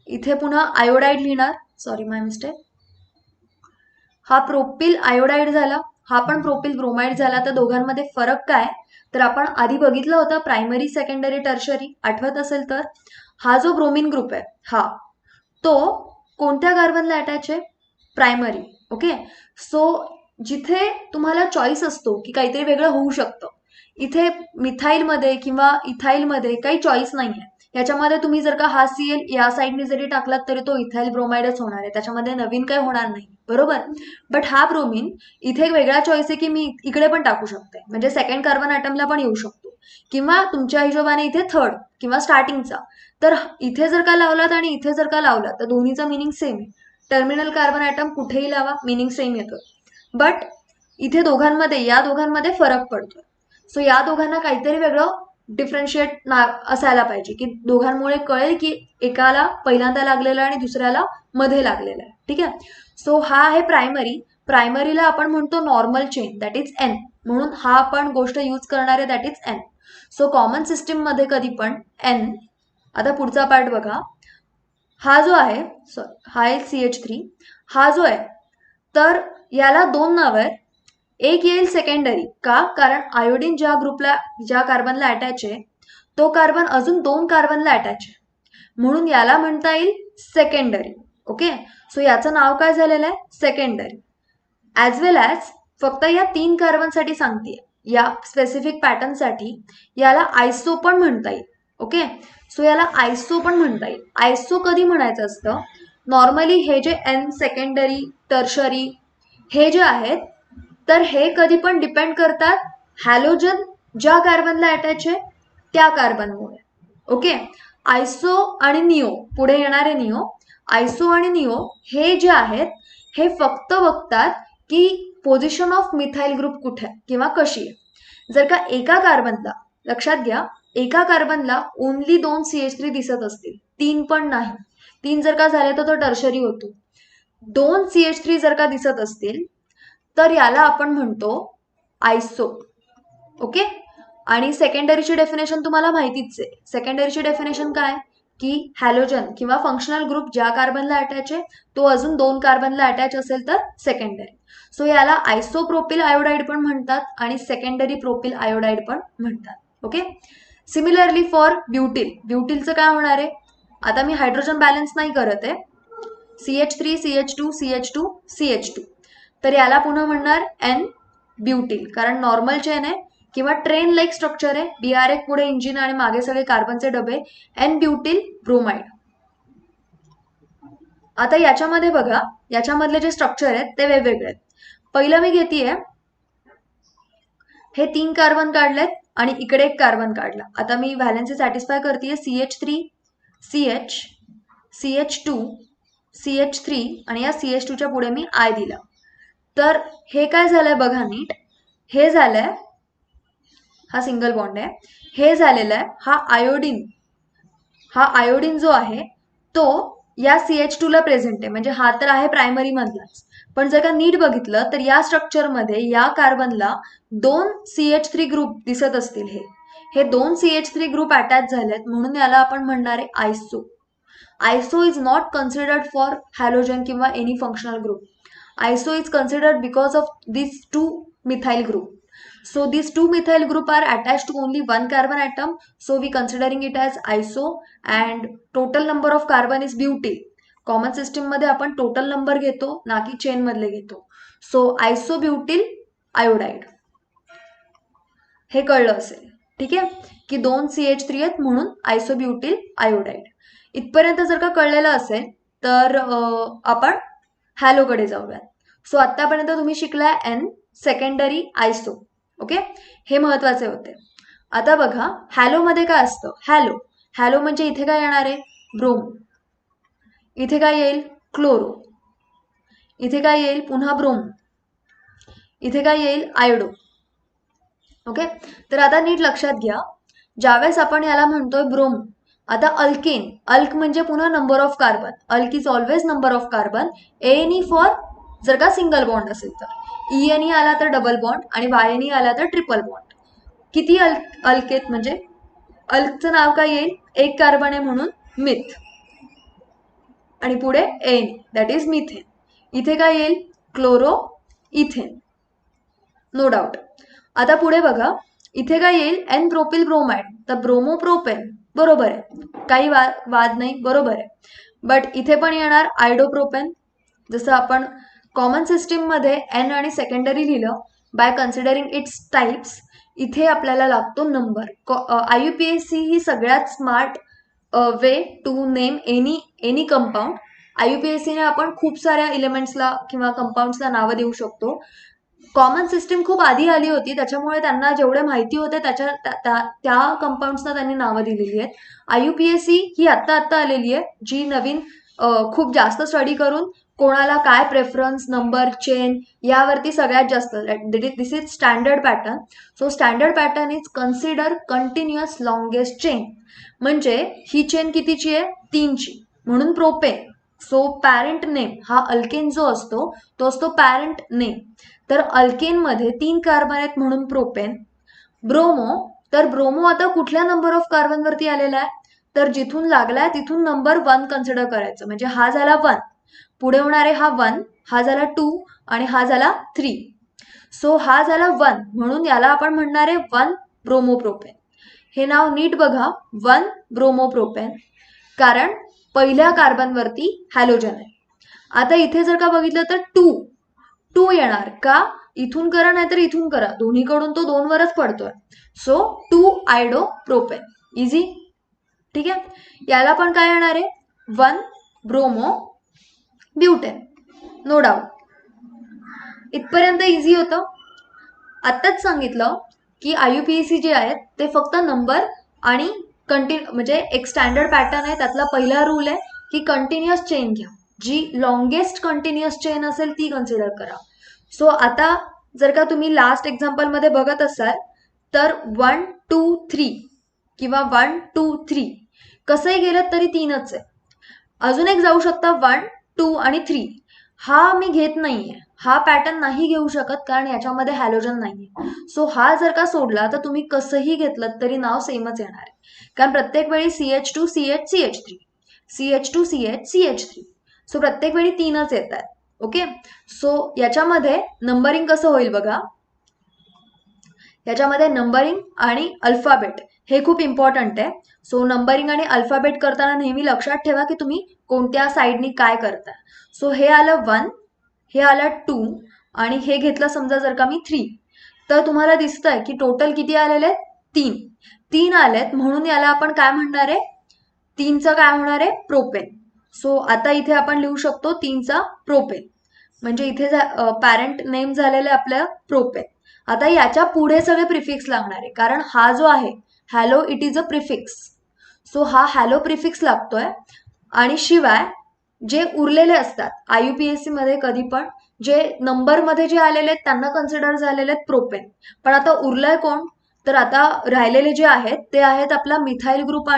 इथे पुन्हा आयोडाईड लिहिणार. सॉरी, माय मिस्टेक. हा प्रोपिल आयोडाईड झाला, हा पण प्रोपिल ब्रोमाइड झाला. तर दोघांमध्ये फरक काय, तर आपण आधी बघितलं होतं प्रायमरी, सेकंडरी, टर्शरी, आठवत असेल तर. हा जो ब्रोमिन ग्रुप आहे हा, तो कोणत्या कार्बनला अटॅच आहे, प्रायमरी. ओके. सो जिथे तुम्हाला चॉईस असतो की काहीतरी वेगळं होऊ शकतं, इथे मिथाईलमध्ये किंवा इथाईलमध्ये काही चॉईस नाही आहे. याच्यामध्ये तुम्ही जर का हा Cl या साईडने जरी टाकलात तरी तो इथाईल ब्रोमाइडच होणार आहे, त्याच्यामध्ये नवीन काही होणार नाही. बरोबर. बट हा ब्रोमिन इथे एक वेगळा चॉईस आहे की मी इकडे पण टाकू शकते, म्हणजे सेकंड कार्बन ॲटमला पण येऊ शकतो, किंवा तुमच्या हिशोबाने इथे थर्ड किंवा स्टार्टिंगचा. तर इथे जर का लावलात आणि इथे जर का लावलात तर दोन्हीचा मिनिंग सेम आहे. टर्मिनल कार्बन ॲटम कुठेही लावा, मिनिंग सेम येतं. बट इथे दोघांमध्ये, या दोघांमध्ये फरक पडतो. सो या दोघांना काहीतरी वेगळं डिफरन्शिएट असायला पाहिजे, की दोघांमुळे कळेल की एकाला पहिल्यांदा लागलेला आहे आणि दुसऱ्याला मध्ये लागलेला आहे. ठीक आहे. सो हा आहे प्रायमरी. प्रायमरीला आपण म्हणतो normal chain, that is N, म्हणून हा आपण गोष्ट यूज करणार आहे, that is N. So common system मध्ये कधी पण N. आता पुढचा पार्ट बघा. हा जो आहे, हा आहे CH3. हा जो आहे तर याला 2 नावं आहेत. एक येईल सेकंडरी का, कारण आयोडीन ज्या ग्रुपला, ज्या कार्बनला अटॅच आहे तो कार्बन अजून 2 कार्बनला अटॅच आहे, म्हणून याला म्हणता येईल सेकंडरी. ओके. सो याचं नाव काय झालेलं आहे, सेकंडरी. ॲज वेल ॲज, फक्त या 3 कार्बनसाठी सांगते, या स्पेसिफिक पॅटर्नसाठी याला आयसो पण म्हणता येईल. ओके. सो याला आयसो पण म्हणता येईल. आयसो कधी म्हणायचं असतं, नॉर्मली हे जे N सेकंडरी, टर्शरी हे जे आहेत, तर हे कधी पण डिपेंड करतात हॅलोजन ज्या कार्बनला अटॅच आहे त्या कार्बनमुळे. ओके. आयसो आणि निओ, पुढे येणारे निओ, आयसो आणि निओ हे जे आहेत हे फक्त बघतात की पोझिशन ऑफ मिथाईल ग्रुप कुठे आहे किंवा कशी आहे. जर का एका कार्बनला, लक्षात घ्या, एका कार्बनला ओनली 2 CH3 दिसत असतील, 3 पण नाही, 3 जर का झाले तर तो टर्शरी होतो, 2 CH3 जर का दिसत असतील तर याला आपण म्हणतो आयसो. ओके. आणि सेकंडरीची डेफिनेशन तुम्हाला माहितीच आहे. सेकंडरीची डेफिनेशन काय, की हॅलोजन किंवा फंक्शनल ग्रुप ज्या कार्बनला अटॅच आहे तो अजून 2 कार्बनला अटॅच असेल तर सेकंडरी. सो याला आयसोप्रोपिल आयोडाईड पण म्हणतात आणि सेकंडरी प्रोपिल आयोडाईड पण म्हणतात. ओके. सिमिलरली फॉर ब्युटिल, ब्युटिलचं काय होणार आहे, आता मी हायड्रोजन बॅलन्स नाही करत आहे, CH3 CH2 CH2 CH2, तर याला पुन्हा म्हणणार N ब्युटिल, कारण नॉर्मल चेन आहे किंवा ट्रेन लाईक स्ट्रक्चर आहे, BR1 पुढे इंजिन आणि मागे सगळे कार्बनचे डबे, N ब्युटिल ब्रोमाइड. आता याच्यामध्ये बघा, याच्यामधले जे स्ट्रक्चर आहेत ते वेगवेगळे आहेत. पहिलं मी घेतेय, हे 3 कार्बन काढलेत आणि इकडे एक कार्बन काढला. आता मी व्हॅलेन्सी सॅटिस्फाय करतेय, CH3 CH CH2 CH3 आणि या CH2 च्या पुढे मी I दिला. तर हे काय झालंय बघा नीट, हे झालंय, हा सिंगल बॉन्ड आहे, हे झालेलं आहे, हा आयोडीन जो आहे तो या CH2 ला प्रेझेंट आहे, म्हणजे हा तर आहे प्रायमरी मधलाच. पण जर का नीट बघितलं तर या स्ट्रक्चरमध्ये या कार्बनला 2 CH3 ग्रुप दिसत असतील, हे 2 CH3 ग्रुप अटॅच झालेत, म्हणून याला आपण म्हणणार आहे iso. Iso is not considered for halogen किंवा any functional group. Iso is considered because of these 2 methyl group. So these 2 methyl group are attached to only 1 carbon atom. So we considering it as iso, and total number of carbon is butyl. Common system मध्ये आपण total number घेतो ना की chain मधले घेतो. So आयसोब्युटिल iodide, हे कळलं असेल. ठीक आहे, की 2 CH3 आहेत म्हणून आयसोब्युटिल आयोडाईड. इथपर्यंत जर का कळलेलं असेल तर आपण हॅलोकडे जाऊयात. सो आतापर्यंत तुम्ही शिकलाय N सेकंडरी आयसो. ओके, हे महत्वाचे होते. आता बघा हॅलोमध्ये काय असतं. हॅलो म्हणजे इथे काय येणार आहे, ब्रोमो. इथे काय येईल, क्लोरो. इथे काय येईल, पुन्हा ब्रोमो. इथे काय येईल, आयोडो. ओके, तर आता नीट लक्षात घ्या, ज्यावेळेस आपण याला म्हणतोय ब्रोमो, आता अल्केन, अल्क म्हणजे पुन्हा number of carbon. Alk is always number of carbon. Any for जर का सिंगल बॉन्ड असेल तर, ENE आला तर डबल बॉन्ड आणि YNE आला तर ट्रिपल बॉन्ड. किती अल्केत म्हणजे अल्कचं नाव काय येईल, एक कार्बन आहे म्हणून मिथ, आणि पुढे एन दॅट इज मिथेन. इथे काय येईल, क्लोरो इथेन, नो डाऊट. आता पुढे बघा, इथे काय येईल, N प्रोपिल ब्रोमाइड, तर ब्रोमोप्रोपेन, बरोबर आहे, काही वाद नाही, बरोबर आहे. बट इथे पण येणार आयडोप्रोपेन. जसं आपण कॉमन सिस्टीम मध्ये N आणि सेकंडरी लिहिलं बाय कन्सिडरिंग इट्स टाइप्स, इथे आपल्याला लागतो नंबर. IUPAC ही सगळ्यात smart way to name any compound. IUPAC ने आपण खूप साऱ्या एलिमेंट्सला किंवा कंपाऊंड्सला नावं देऊ शकतो. कॉमन सिस्टीम खूप आधी आली होती, त्याच्यामुळे त्यांना जेवढे माहिती होते त्या कंपाऊंड्सना त्यांनी नावं दिलेली आहेत. IUPAC ही आत्ता आलेली आहे, जी नवीन खूप जास्त स्टडी करून कोणाला काय प्रेफरन्स, नंबर, चेन यावरती सगळ्यात जास्त. This is standard pattern. So standard pattern is consider continuous longest chain. म्हणजे ही चेन कितीची आहे, 3ची, म्हणून प्रोपेन. सो पॅरेंट नेम हा अल्केन जो असतो तो असतो पॅरेंट नेम. तर अल्केन मध्ये 3 कार्बन आहेत म्हणून प्रोपेन. ब्रोमो, तर ब्रोमो आता कुठल्या नंबर ऑफ कार्बन वरती आलेला आहे, तर जिथून लागलाय तिथून नंबर 1 कन्सिडर करायचं. म्हणजे हा झाला 1, पुढे होणारे हा 1, हा झाला 2 आणि हा झाला 3. सो हा झाला 1 म्हणून याला आपण म्हणणार आहे 1 ब्रोमोप्रोपेन. हे नाव नीट बघा, 1 ब्रोमोप्रोपेन, कारण पहिल्या कार्बनवरती हॅलोजन आहे. आता इथे जर का बघितलं तर 2 येणार का, इथून करा नाहीतर इथून करा, दोन्हीकडून तो 2 वरच पडतोय. So 2 iodopropane, easy. ठीक आहे, याला पण काय येणार आहे, 1 ब्रोमो ब्युटेन, नो डाऊट. इथपर्यंत इझी होतं. आत्ताच सांगितलं की IUPAC जे आहेत ते फक्त नंबर आणि म्हणजे एक स्टँडर्ड पॅटर्न आहे, त्यातला पहिला रूल आहे की कंटिन्युअस चेन घ्या, जी लॉंगेस्ट कंटिन्युअस चेन असेल ती कन्सिडर करा. सो आता जर का तुम्ही लास्ट एक्झाम्पल मध्ये बघत असाल तर 1 2 3 किंवा 1 2 3 कसंही गेलं तरी 3च आहे. अजून एक जाऊ शकता 1 2 आणि 3. हा मी घेत नाहीये, हा पॅटर्न नाही घेऊ शकत कारण याच्यामध्ये हॅलोजन नाहीये. सो हा जर का सोडला तर तुम्ही कसंही घेतलं तरी नाव सेमच येणार आहे, कारण प्रत्येक वेळी CH2 CH CH3 CH2 CH CH3. So प्रत्येक वेळी 3च येतात. ओके, सो याच्यामध्ये नंबरिंग कसं होईल बघा. याच्यामध्ये नंबरिंग आणि अल्फाबेट हे खूप इम्पॉर्टंट आहे. सो नंबरिंग आणि अल्फाबेट करताना नेहमी लक्षात ठेवा की तुम्ही कोणत्या साईडनी काय करता. सो हे आलं 1, हे आलं 2 आणि हे घेतलं समजा जर का मी 3, तर तुम्हाला दिसतंय की टोटल किती आलेले आहेत, 3 आलेत, म्हणून याला आपण काय म्हणणार आहे, 3चं काय होणार आहे, प्रोपेन. सो आता इथे आपण लिहू शकतो 3चा प्रोपेन, म्हणजे इथे पॅरेंट नेम झालेलं आहे आपलं प्रोपेन. आता याच्या पुढे सगळे प्रिफिक्स लागणार आहे, कारण हा जो आहे hello it is a prefix. So हा हॅलो प्रिफिक्स लागतोय. आणि शिवाय जे उरलेले असतात IUPAC मध्ये कधी पण जे नंबर मध्ये जे आलेले आहेत त्यांना कन्सिडर झालेले आहेत प्रोपेन. पण आता उरलंय कोण, तर आता राहिलेले जे आहेत ते आहेत आपला मिथाइल ग्रुप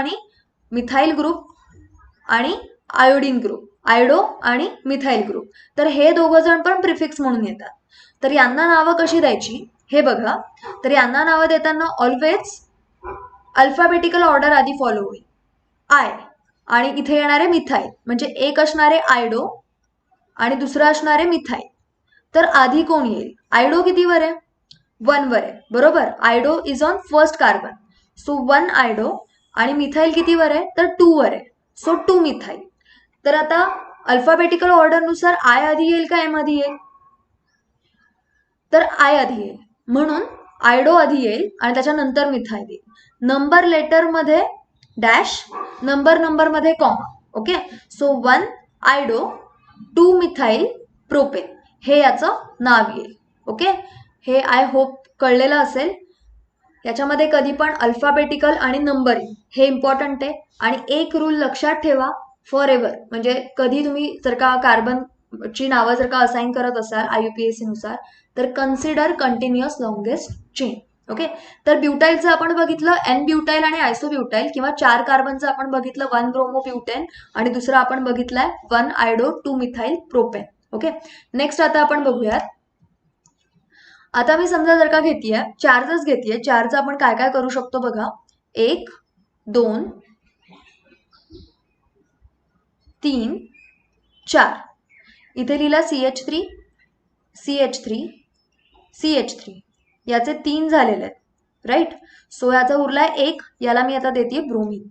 आणि आयोडीन ग्रुप, आयडो आणि मिथाइल ग्रुप. तर हे दोघं जण पण प्रिफिक्स म्हणून येतात. तर यांना नावं कशी द्यायची हे बघा. तर यांना नावं देताना ऑलवेज अल्फाबेटिकल ऑर्डर आधी फॉलो होईल. आय आणि इथे येणारे मिथाइल, म्हणजे एक असणारे आयडो आणि दुसरं असणारे मिथाइल. तर आधी कोण येईल, आयडो कितीवर आहे, 1 वर आहे, बरोबर. Iodo is on first carbon, so 1 iodo. आणि मिथाइल कितीवर आहे, तर 2 वर आहे, सो 2 मिथाइल. तर आता अल्फाबेटिकल ऑर्डर नुसार आय आधी येईल का एम आधी येईल, तर आय आधी येईल. म्हणून आयडो आधी येईल आणि त्याच्यानंतर मिथाईल येईल. नंबर लेटरमध्ये डॅश, नंबर मध्ये comma. Okay, so 1 आयडो 2 methyl propane हे याचं नाव येईल. ओके, हे आय होप कळलेलं असेल. याच्यामध्ये कधी पण अल्फाबेटिकल आणि नंबरिंग हे इम्पॉर्टंट आहे. आणि एक रूल लक्षात ठेवा फॉर एव्हर, म्हणजे कधी तुम्ही जर का कार्बनची नावं जर का असाइन करत असाल IUPAC नुसार, तर consider continuous longest chain. Okay, तर ब्युटाईलचं आपण बघितलं N ब्युटाईल आणि आयसोब्युटाईल, किंवा 4 कार्बनचं आपण बघितलं 1 ब्रोमो ब्युटेन आणि दुसरं आपण बघितलंय 1 आयडो 2 मिथाईल प्रोपेन. ओके, नेक्स्ट आता आपण बघूयात. आता मी समजा जर का घेतीये चार्जच घेतीये, चार्जचं आपण काय काय करू शकतो बघा. 1 2 3 4, इथे लिहिला CH3 CH3 CH3, याचे 3 झालेले आहेत. राईट, सो याचा उरलाय 1, याला मी आता देते ब्रोमीन.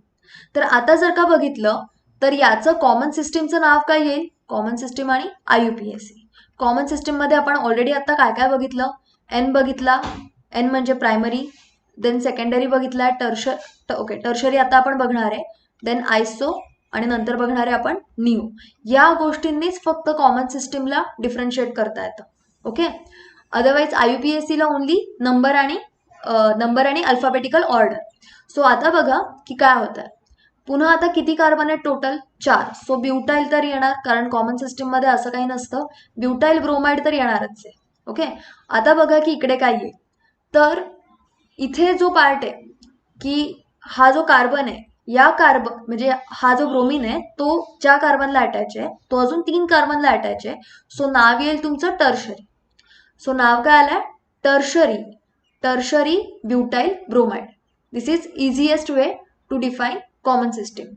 तर आता जर का बघितलं तर याचं कॉमन सिस्टीमचं नाव काय येईल, कॉमन सिस्टीम आणि IUPAC. कॉमन सिस्टीम मध्ये आपण ऑलरेडी आता काय काय बघितलं. N बघितला, N म्हणजे प्रायमरी, देन सेकंडरी बघितला, टर्शरी आता आपण बघणार आहे, देन आयसो आणि नंतर बघणार आहे आपण निओ. या गोष्टींनीच फक्त कॉमन सिस्टीमला डिफरन्शिएट करता येतं. ओके, अदरवाईज IUPAC ला ओनली नंबर आणि अल्फाबेटिकल ऑर्डर. सो आता बघा की काय होत आहे. पुन्हा आता किती कार्बन आहेत टोटल, 4. सो ब्युटाईल तर येणार, कारण कॉमन सिस्टीम मध्ये असं काही नसतं. ब्युटाईल ब्रोमाइड तर येणारच आहे. ओके, आता बघा की इकडे काय येईल. तर इथे जो पार्ट आहे की हा जो कार्बन आहे, या कार्बन म्हणजे हा जो ब्रोमीन आहे तो ज्या कार्बनला अटॅच आहे तो अजून 3 कार्बनला अटॅच आहे. सो नाव येईल तुमचं टर्शरी. सो नाव काय आलंय, tertiary butyl bromide. This is easiest way to define common system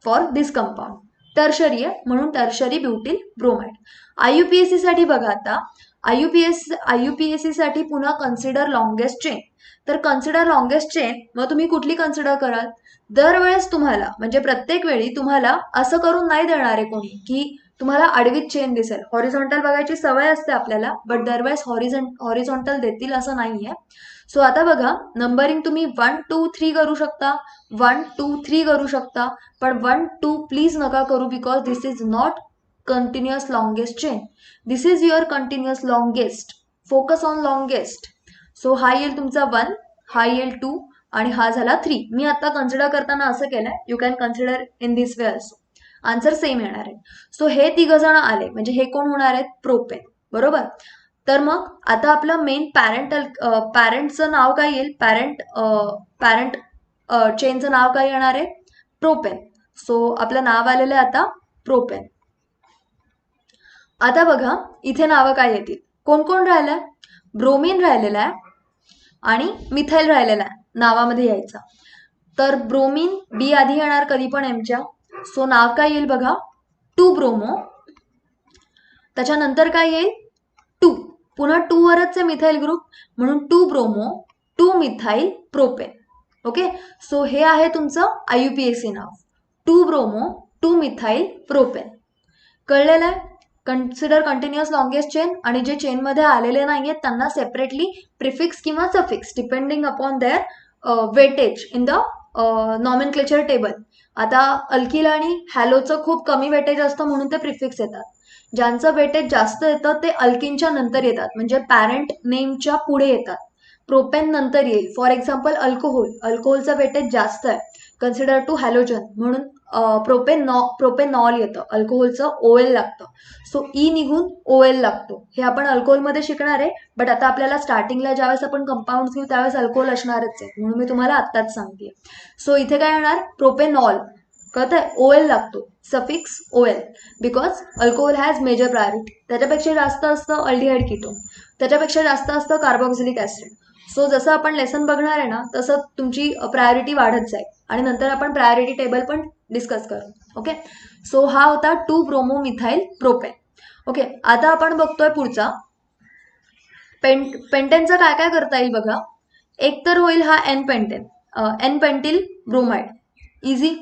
for this compound. Tertiary आहे म्हणून टर्शरी ब्युटिल ब्रोमाइड. IUPAC साठी बघा आता, IUPAC साठी पुन्हा कन्सिडर लॉंगेस्ट चेन. तर कन्सिडर लॉंगेस्ट चेन मग तुम्ही कुठली कन्सिडर कराल. दरवेळेस तुम्हाला म्हणजे प्रत्येक वेळी तुम्हाला असं करून नाही देणार आहे कोणी की तुम्हाला आडवीच चेन दिसेल. हॉरिझॉन्टल बघायची सवय असते आपल्याला, बट दरवेळेस हॉरिझॉन्टल देतील असं नाहीये. सो आता बघा, नंबरिंग तुम्ही 1 2 3 करू शकता, 1 2 3 करू शकता, पण 1 2 प्लीज नका करू, because this is not continuous longest chain. This is your continuous longest. Focus on longest. So हा येईल तुमचा 1, हा येईल 2 आणि हा झाला 3. मी आता कन्सिडर करताना असं केलंय, you can consider in this way also. Answer same येणार आहे. सो हे 3 जण आले म्हणजे हे कोण होणार आहेत, प्रोपेन. बरोबर, तर मग आता आपलं मेन पॅरेंटचं नाव काय येईल, पॅरेंट चेनचं नाव काय येणार आहे, प्रोपेन. सो आपलं नाव आलेलं आहे आता प्रोपेन. आता बघा इथे नावं काय येतील, कोण कोण राहिलंय, ब्रोमीन राहिलेला आहे आणि मिथाईल राहिलेला आहे नावामध्ये यायचा. तर ब्रोमीन B आधी येणार कधी पण Mच्या. सो नाव काय येईल बघा, 2 ब्रोमो. त्याच्यानंतर काय येईल, 2, पुन्हा 2 वरच आहे मिथाईल ग्रुप म्हणून 2 bromo 2 methyl propane. Okay, so हे आहे तुमचं IUPAC नाव, 2 ब्रोमो 2 मिथाईल प्रोपेन. कळलेलं आहे. कन्सिडर कंटिन्युअस लॉंगेस्ट चेन, आणि जे चेन मध्ये आलेले नाहीयेत त्यांना सेपरेटली प्रिफिक्स किंवा suffix depending upon their weightage in the nomenclature table. आता अल्किल आणि हॅलोचं खूप कमी वेटेज असतं म्हणून ते प्रिफिक्स येतात. ज्यांचं वेटेज जास्त येतं ते अल्किनच्या नंतर येतात, म्हणजे पॅरेंट नेमच्या पुढे येतात. प्रोपेन नंतर येईल. फॉर एक्झाम्पल अल्कोहोलचं वेटेज जास्त आहे कन्सिडर टू हॅलोजन म्हणून प्रोपेनॉल येतं, अल्कोहोलचं OL लागतं. सो ई निघून OL लागतो. हे आपण अल्कोहोलमध्ये शिकणार आहे, बट आता आपल्याला स्टार्टिंगला ज्यावेळेस आपण कंपाऊंड घेऊ त्यावेळेस अल्कोहोल असणारच आहे म्हणून मी तुम्हाला आत्ताच सांगते. सो इथे काय येणार, प्रोपेनॉल, कळतंय, OL लागतो, suffix OL, because alcohol has major priority. त्याच्यापेक्षा जास्त असतं अल्डिहाइड कीटोन, त्याच्यापेक्षा जास्त असतं कार्बोक्सिलिक ऍसिड. सो जसं आपण लेसन बघणार आहे ना तसं तुमची प्रायोरिटी वाढत जाईल आणि नंतर आपण प्रायोरिटी टेबल पण डिस्कस करू. ओके, सो हा होता 2 ब्रोमो मिथाईल प्रोपेन. ओके, आता आपण बघतोय पुढचा पेंटेनचं काय काय करता येईल बघा. एक तर होईल हा N pentyl bromide. Easy,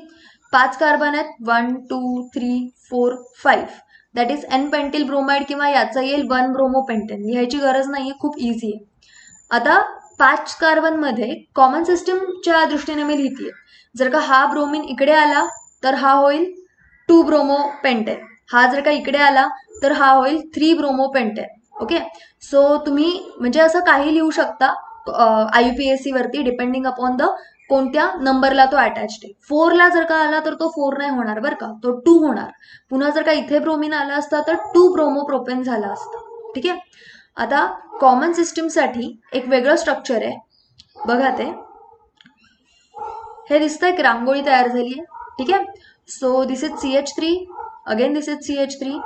5 carbon आहेत, 1 2 3 4 5, that is N pentyl bromide, किंवा याचा येईल 1 ब्रोमो पेंटेन. लिहायची गरज नाहीये, खूप इझी आहे. आता 5 कार्बनमध्ये कॉमन सिस्टमच्या दृष्टीने मी लिहितीये. जर का हा ब्रोमीन इकडे आला तर हा होईल 2 ब्रोमो पेंटेन. हा जर का इकडे आला तर हा होईल 3 ब्रोमो पेंटेन. ओके, सो तुम्ही म्हणजे असं काही लिहू शकता IUPAC वरती डिपेंडिंग अपॉन द कोणत्या नंबरला तो अटॅच्ड आहे. 4ला जर का आला तर तो 4 नाही होणार बरं का, तो 2 होणार. पुन्हा जर का इथे ब्रोमीन आला असता तर 2 ब्रोमो प्रोपेन झाला असता. ठीक आहे, आता कॉमन सिस्टीमसाठी एक वेगळं स्ट्रक्चर आहे बघा. ते हे दिसतंय एक रांगोळी तयार झाली आहे. ठीक आहे, so this is CH3, again this is CH3,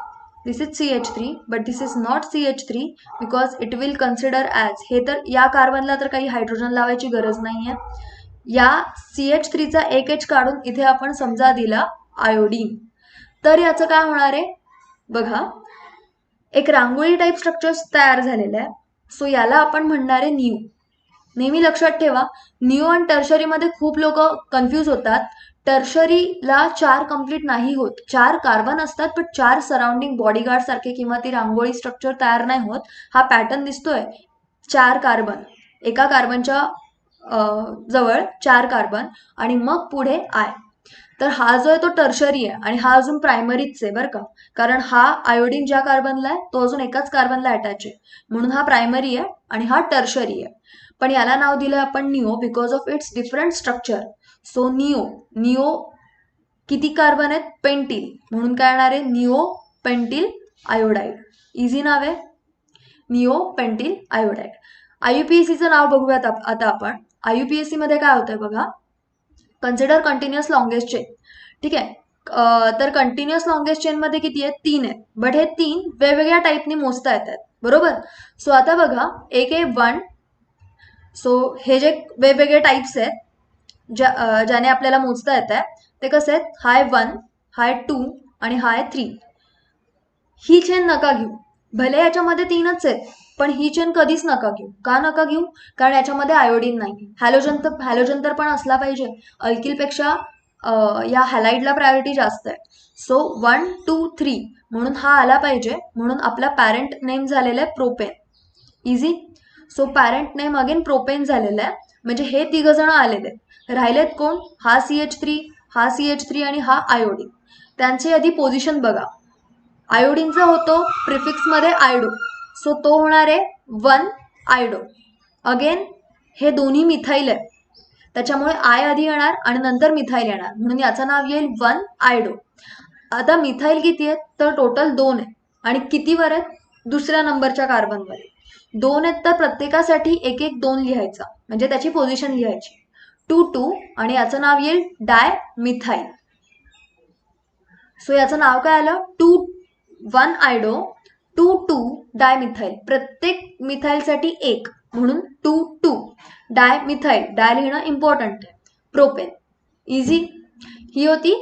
this is CH3, but this is not CH3 because it will consider as, हे तर या कार्बनला तर काही हायड्रोजन लावायची गरज नाहीये. या CH3चा एक H काढून इथे आपण समजा दिला आयोडीन, तर याचं काय होणार आहे बघा. एक रांगोळी टाईप स्ट्रक्चर तयार झालेलं आहे. सो याला आपण म्हणणार आहे निओ. नेहमी लक्षात ठेवा, निओ आणि टर्शरीमध्ये खूप लोक कन्फ्यूज होतात. टर्शरीला 4 कंप्लीट नाही होत, 4 कार्बन असतात पण 4 सराउंडिंग बॉडीगार्ड सारखे किंवा ती रांगोळी स्ट्रक्चर तयार नाही होत. हा पॅटर्न दिसतोय, 4 कार्बन, एका कार्बनच्या जवळ 4 कार्बन आणि मग पुढे आय. तर हा जो आहे तो टर्शरी आहे आणि हा अजून प्रायमरीच आहे बरं का, कारण हा आयोडीन ज्या कार्बनला आहे तो अजून एकाच कार्बनला अटॅच आहे, म्हणून हा प्रायमरी आहे आणि हा टर्शरी आहे. पण याला नाव दिलं आपण neo because of its different structure. So neo किती कार्बन आहेत, पेंटिल, म्हणून काय येणार आहे निओ पेंटिल आयोडाईड. इझी नाव आहे, निओ पेंटिल आयोडाईड. IUPACचं नाव बघूयात आता आपण. IUPAC मध्ये काय होतंय बघा, कन्सिडर कंटिन्युअस लॉंगेस्ट चेन. ठीक आहे, तर कंटिन्युअस लॉंगेस्ट चेन मध्ये किती आहेत, 3 आहेत, बट हे 3 वेगवेगळ्या टाईपने मोजता येतात बरोबर. सो आता बघा, एक आहे 1. सो हे जे वेगवेगळे टाईप्स आहेत ज्याने आपल्याला मोजता येत आहे ते कसे आहेत, हा आहे 1, हा आहे 2 आणि हा आहे 3. ही चेन नका घेऊ, भले याच्यामध्ये 3च आहेत पण ही चेन कधीच नका घेऊ. का नका घेऊ, कारण याच्यामध्ये आयोडीन नाही. हॅलोजन तर पण असला पाहिजे. अल्किलपेक्षा या हॅलाइडला प्रायोरिटी जास्त आहे. सो 1, 2, 3 म्हणून हा आला पाहिजे, म्हणून आपला पॅरेंट नेम झालेला आहे propane. Easy. So parent name again propane झालेलं आहे, म्हणजे हे 3 जण आलेले आहेत. राहिलेत कोण, हा CH3, हा CH3 आणि हा आयोडीन. त्यांची आधी पोझिशन बघा. आयोडीनचा होतो प्रिफिक्समध्ये आयडो, सो तो होणार आहे 1 आयडो. अगेन हे दोन्ही मिथाईल आहे, त्याच्यामुळे आय आधी येणार आणि नंतर मिथाईल येणार, म्हणून याचं नाव येईल 1 आयडो. आता मिथाईल किती आहेत, तर टोटल 2 आहे. आणि कितीवर आहेत, दुसऱ्या नंबरच्या कार्बनवर 2 आहेत, तर प्रत्येकासाठी 1 1 2 लिहायचा, म्हणजे त्याची पोझिशन लिहायची. 2 2 आणि याचं नाव येईल डाय मिथाईल. सो याचं नाव काय आलं, 1 आयडो 2 2 डाय मिथाईल. प्रत्येक मिथाईलसाठी 1 म्हणून 2 2 डाय मिथाईल. डाय लिहिणं इम्पॉर्टंट आहे. प्रोपेन. इझी. ही होती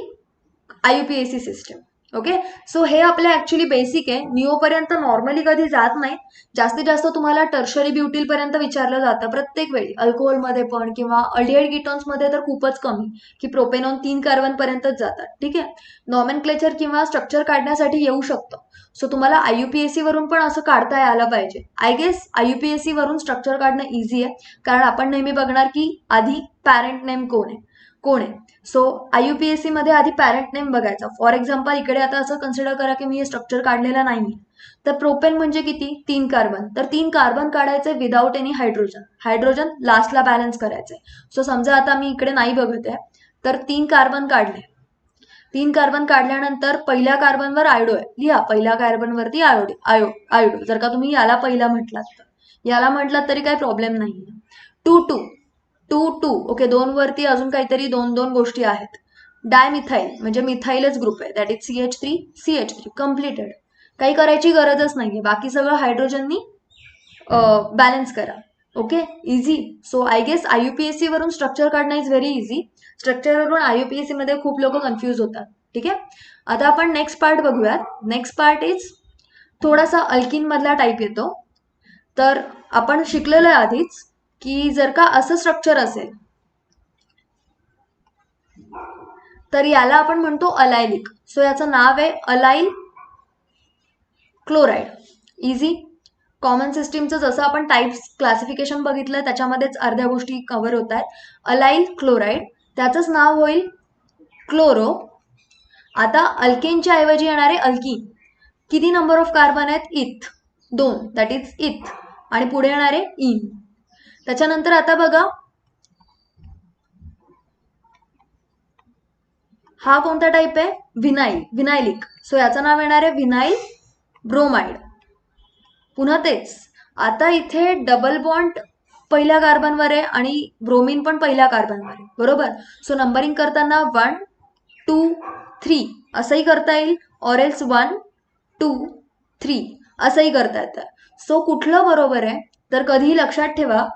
IUPAC सिस्टम. ओके, सो हे आपले ऍक्च्युली बेसिक आहे. निओपर्यंत नॉर्मली कधी जात नाही, जास्तीत जास्त तुम्हाला टर्शरी ब्युटील पर्यंत विचारलं जातं प्रत्येक वेळी, अल्कोहोलमध्ये पण किंवा अल्डिहाइड कीटोन्समध्ये तर खूपच कमी, की प्रोपेनॉन 3 कार्बन पर्यंतच जातात. ठीक आहे, नॉमेनक्लेचर किंवा स्ट्रक्चर काढण्यासाठी येऊ शकतं. सो तुम्हाला IUPAC वरून पण असं काढता यायला पाहिजे. आय गेस IUPAC वरून स्ट्रक्चर काढणं इझी आहे, कारण आपण नेहमी बघणार की आधी पॅरेंट नेम कोण आहे. सो IUPAC मध्ये आधी पॅरेंट नेम बघायचा. फॉर एक्झाम्पल इकडे आता असं कन्सिडर करा की मी हे स्ट्रक्चर काढलेलं नाही, तर प्रोपेन म्हणजे किती, 3 कार्बन, तर 3 कार्बन काढायचे विदाउट एनी हायड्रोजन लास्टला बॅलन्स करायचंय. सो समजा आता मी इकडे नाही बघत आहे, तर 3 कार्बन काढले. 3 कार्बन काढल्यानंतर पहिल्या कार्बनवर आयोडो आहे, लिहा पहिल्या कार्बनवरती आयोडो. जर का तुम्ही याला पहिला म्हटलात तर, याला म्हटलात तरी काही प्रॉब्लेम नाही. 2 2 2 2 ओके, 2 वरती अजून काहीतरी 2 2 गोष्टी आहेत. डायमिथाईल म्हणजे मिथाईलच ग्रुप आहे, दॅट इज CH3 कम्प्लिटेड. काही करायची गरजच नाहीये, बाकी सगळं हायड्रोजननी बॅलन्स करा. Okay, easy. So I guess IUPAC वरून स्ट्रक्चर काढणं इज व्हेरी इझी. स्ट्रक्चरवरून IUPAC मध्ये खूप लोक कन्फ्यूज होतात. ठीक आहे, आता आपण नेक्स्ट पार्ट बघूयात. नेक्स्ट पार्ट इज थोडासा अल्किन मधला टाईप येतो. तर आपण शिकलेलो आहे आधीच की जर का असं स्ट्रक्चर असेल तर याला आपण म्हणतो अलायलिक. सो याचं नाव आहे अलाइल क्लोराइड. इझी. कॉमन सिस्टीमचं जसं आपण टाईप्स क्लासिफिकेशन बघितलं त्याच्यामध्येच अर्ध्या गोष्टी कव्हर होत आहेत. अलाइल क्लोराईड, त्याचंच नाव होईल क्लोरो. आता अल्केनच्या ऐवजी येणारे अल्कीन. किती नंबर ऑफ कार्बन आहेत? इथ, 2, दॅट इज इथ. आणि पुढे येणारे इन. त्याच्यानंतर आता बघा हा कोणता टाईप आहे? विनायलिक. सो याचं नाव येणार आहे विनाइल ब्रोमाइड. पुन्हा तेच, आता इथे डबल बॉन्ड पहिल्या कार्बनवर आहे आणि ब्रोमीन पण पहिल्या कार्बनवर आहे, बरोबर. सो नंबरिंग करताना 1, 2, 3 असंही करता येईल, ऑर एल्स 1, 2, 3 असंही करता येतं. सो कुठलं बरोबर आहे? तर कधीही लक्षात ठेवा,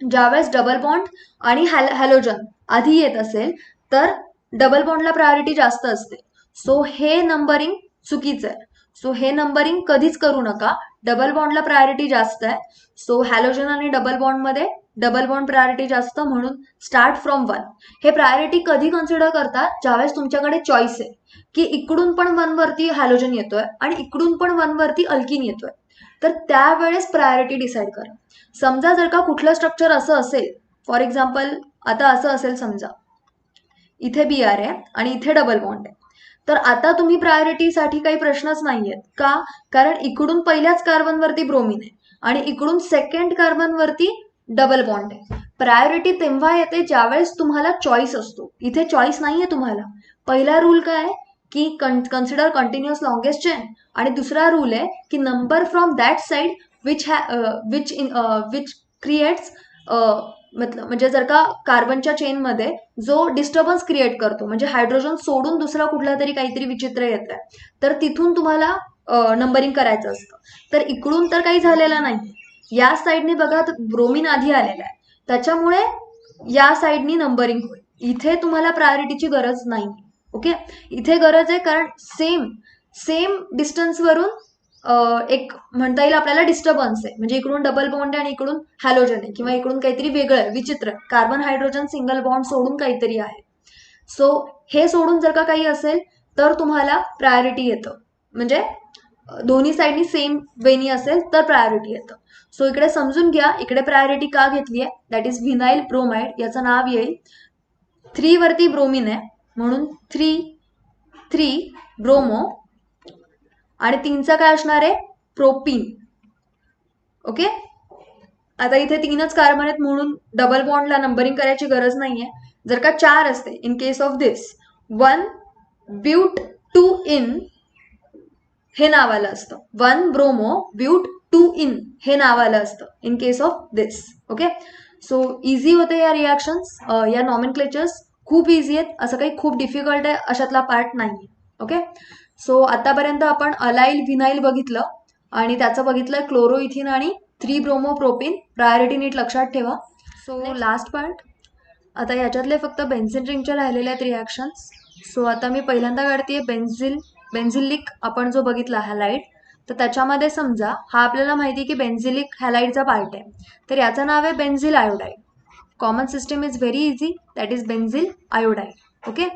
ज्यावेळेस डबल बॉन्ड आणि हॅलोजन आधी येत असेल तर डबल बॉन्डला प्रायोरिटी जास्त असते. सो हे नंबरिंग चुकीचं आहे. सो हे नंबरिंग कधीच करू नका. डबल बॉन्डला प्रायोरिटी जास्त आहे. सो हॅलोजन आणि डबल बॉन्डमध्ये डबल बॉन्ड प्रायोरिटी जास्त, म्हणून स्टार्ट फ्रॉम 1. हे प्रायोरिटी कधी कन्सिडर करतात? ज्यावेळेस तुमच्याकडे चॉईस आहे की इकडून पण 1 वरती हॅलोजन येतोय आणि इकडून पण 1 वरती अल्किन येतोय, तर त्यावेळेस प्रायोरिटी डिसाईड करा. समजा जर का कुठलं स्ट्रक्चर असं असेल, फॉर एक्झाम्पल आता असं असेल, समजा इथे बी आर आहे आणि इथे डबल बॉन्ड आहे, तर आता तुम्ही प्रायोरिटीसाठी काही प्रश्नच नाहीयेत. का? कारण इकडून पहिल्याच कार्बनवरती ब्रोमीन आहे आणि इकडून सेकंड कार्बनवरती डबल बॉन्ड आहे. प्रायोरिटी तेव्हा येते ज्यावेळेस तुम्हाला चॉईस असतो. इथे चॉईस नाहीये तुम्हाला. पहिला रूल काय आहे की कन्सिडर कंटिन्युअस लॉंगेस्ट चेन, आणि दुसरा रूल आहे की number from that side which creates, म्हणजे जर का कार्बनच्या चेनमध्ये जो डिस्टर्बन्स क्रिएट करतो, म्हणजे हायड्रोजन सोडून दुसरा कुठला तरी काहीतरी विचित्र येत आहे, तर तिथून तुम्हाला नंबरिंग करायचं असतं. तर इकडून तर काही झालेलं नाही, या साईडने बघा ब्रोमीन आधी आलेला आहे, त्याच्यामुळे या साईडनी नंबरिंग होईल. इथे तुम्हाला प्रायोरिटीची गरज नाही. ओके, इथे गरज आहे कारण सेम डिस्टन्सवरून एक म्हणता येईल आपल्याला डिस्टर्बन्स आहे, म्हणजे इकडून डबल बॉन्ड आहे आणि इकडून हॅलोजन आहे, किंवा इकडून काहीतरी वेगळं आहे, विचित्र, कार्बन हायड्रोजन सिंगल बॉन्ड सोडून काहीतरी आहे. सो हे सोडून जर का काही असेल तर तुम्हाला प्रायोरिटी येतं, म्हणजे दोन्ही साईडनी सेम वेनी असेल तर प्रायोरिटी येतं. सो इकडे समजून घ्या, इकडे प्रायोरिटी का घेतली आहे, दॅट इज व्हिनाइल ब्रोमाइड. याचं नाव येईल 3 वरती ब्रोमीन आहे म्हणून 3 ब्रोमो, आणि 3चा काय असणार आहे? प्रोपीन. ओके, आता इथे 3च कार्बन आहेत म्हणून डबल बॉन्डला नंबरिंग करायची गरज नाहीये. जर का 4 असते, in case of this 1 but 2 ene हे नाव आलं असतं, 1 ब्रोमो ब्यूट 2 इन हे नाव आलं असतं in case of this. Okay, so easy होते या रिॲक्शन्स, या नॉमेनक्लेचर्स खूप इझी आहेत, असं काही खूप डिफिकल्ट आहे अशातला पार्ट नाही. ओके, सो आतापर्यंत आपण अलाइल व्हिनाइल बघितलं आणि त्याचं बघितलं क्लोरो इथिन आणि 3 ब्रोमो प्रोपीन. प्रायोरिटी नीट लक्षात ठेवा. सो लास्ट पार्ट, आता याच्यातले फक्त बेन्झिन रिंगच्या राहिलेल्या आहेत रिॲक्शन्स. सो आता मी पहिल्यांदा काढते बेन्झिलिक आपण जो बघितला हॅलाइड, तर त्याच्यामध्ये समजा हा आपल्याला माहिती आहे की बेन्झिलिक हॅलाइडचा पार्ट आहे, तर याचं नाव आहे benzyl iodide. Common system is very easy, that is benzyl iodide. Okay,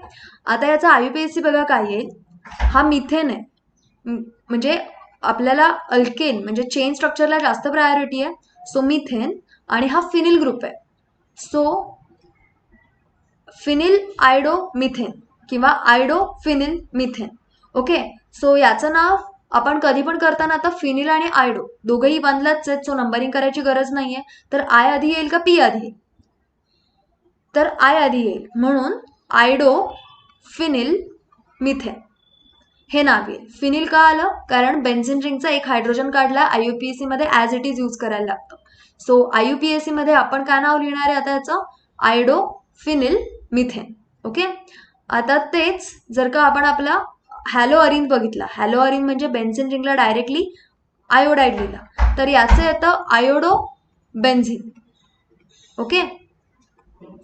आता याचा IUPAC बघा काय येईल. हा मिथेन आहे, म्हणजे आपल्याला अल्केन म्हणजे चेन स्ट्रक्चरला जास्त प्रायोरिटी आहे, सो मिथेन. आणि हा फिनिल ग्रुप आहे, सो फिनिल आयडो मिथेन किंवा आयडो फिनिल मिथेन. ओके, सो याचं नाव आपण कधी पण करताना आता फिनिल आणि आयडो दोघंही बनलाच आहेत, सो नंबरिंग करायची गरज नाहीये. तर आय आधी येईल का पी आधी येईल? तर आय आधी येईल, म्हणून आयडो फिनिल मिथेन हे नाव येईल. फिनिल का आलं? कारण बेन्झिन रिंगचा एक हायड्रोजन काढला, IUPAC मध्ये ॲज इट इज यूज करायला लागतं. सो IUPAC मध्ये आपण काय नाव लिहिणार आहे आता याचं? आयडो फिनिल मिथेन. ओके, आता तेच जर का आपण आपला हॅलो अरिन बघितला, हॅलो अरिन म्हणजे बेन्झिन रिंगला डायरेक्टली आयोडाईड लिहिला, तर याचं येतं iodo benzene. Okay,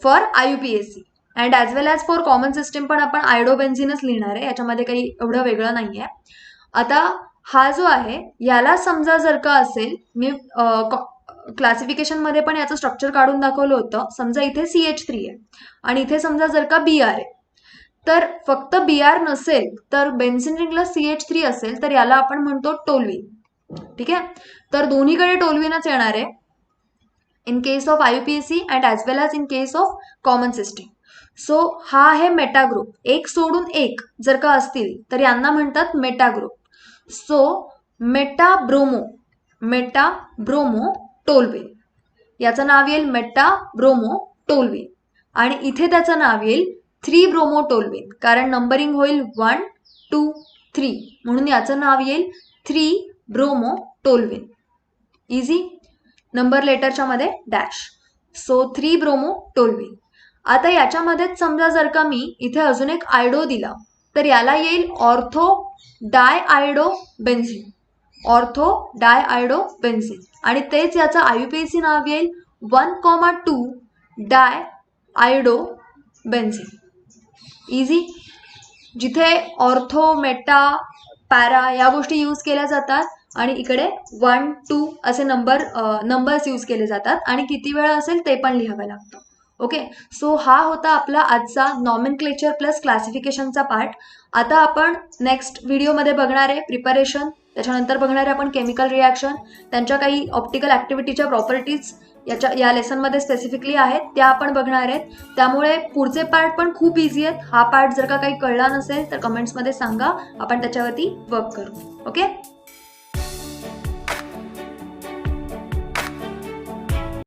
for IUPAC and as well as for common system पण आपण आयोडोबेन्झिनच लिहिणार आहे, याच्यामध्ये काही एवढं वेगळं नाही आहे. आता हा जो आहे याला समजा जर का असेल, मी क्लासिफिकेशनमध्ये पण याचं स्ट्रक्चर काढून दाखवलं होतं. समजा इथे CH3 आहे आणि इथे समजा जर का BR आहे, तर फक्त BR नसेल तर बेन्झिन रिंगला CH3 असेल तर याला आपण म्हणतो टोल्यूइन. ठीक आहे. तर दोन्हीकडे टोलविनच येणार आहे, in case of IUPAC and as well as in case of common system. So हा आहे मेटा ग्रुप. एक सोडून एक जर का असतील तर यांना म्हणतात meta group. So meta bromo toluene, याचं नाव येईल मेटा ब्रोमो टोलविन. आणि इथे त्याचं नाव येईल 3 ब्रोमो टोलविन, कारण नंबरिंग होईल 1 2 3, म्हणून याचं नाव येईल 3 ब्रोमो टोलविन. इझी. नंबर लेटरच्या मध्ये डॅश. So 3 bromo टोलविन. आता याच्यामध्येच समजा जर का मी इथे अजून एक आयडो दिला तर याला येईल ऑर्थो डाय आयडो बेन्झिन. ऑर्थो डाय आयडो बेन्झिन. आणि तेच याचं IUPAC नाव येईल 1,2 डाय आयडो बेन्झिन. इझी. जिथे ऑर्थो, मेटा, पॅरा या गोष्टी यूज केल्या जातात आणि इकडे 1 2 असे नंबर्स यूज केले जातात आणि किती वेळा असेल ते पण लिहावं लागतं. ओके. सो हा होता आपला आजचा नॉमेनक्लेचर प्लस क्लासिफिकेशनचा पार्ट. आता आपण नेक्स्ट व्हिडिओमध्ये बघणार आहे प्रिपरेशन, त्याच्यानंतर बघणार आहे आपण केमिकल रिॲक्शन, त्यांच्या काही ऑप्टिकल ॲक्टिव्हिटीच्या प्रॉपर्टीज या लेसनमध्ये स्पेसिफिकली आहेत त्या आपण बघणार आहेत. त्यामुळे पुढचे पार्ट पण खूप इझी आहेत. हा पार्ट जर का काही कळला नसेल तर कमेंट्समध्ये सांगा, आपण त्याच्यावरती वर्क करू. ओके.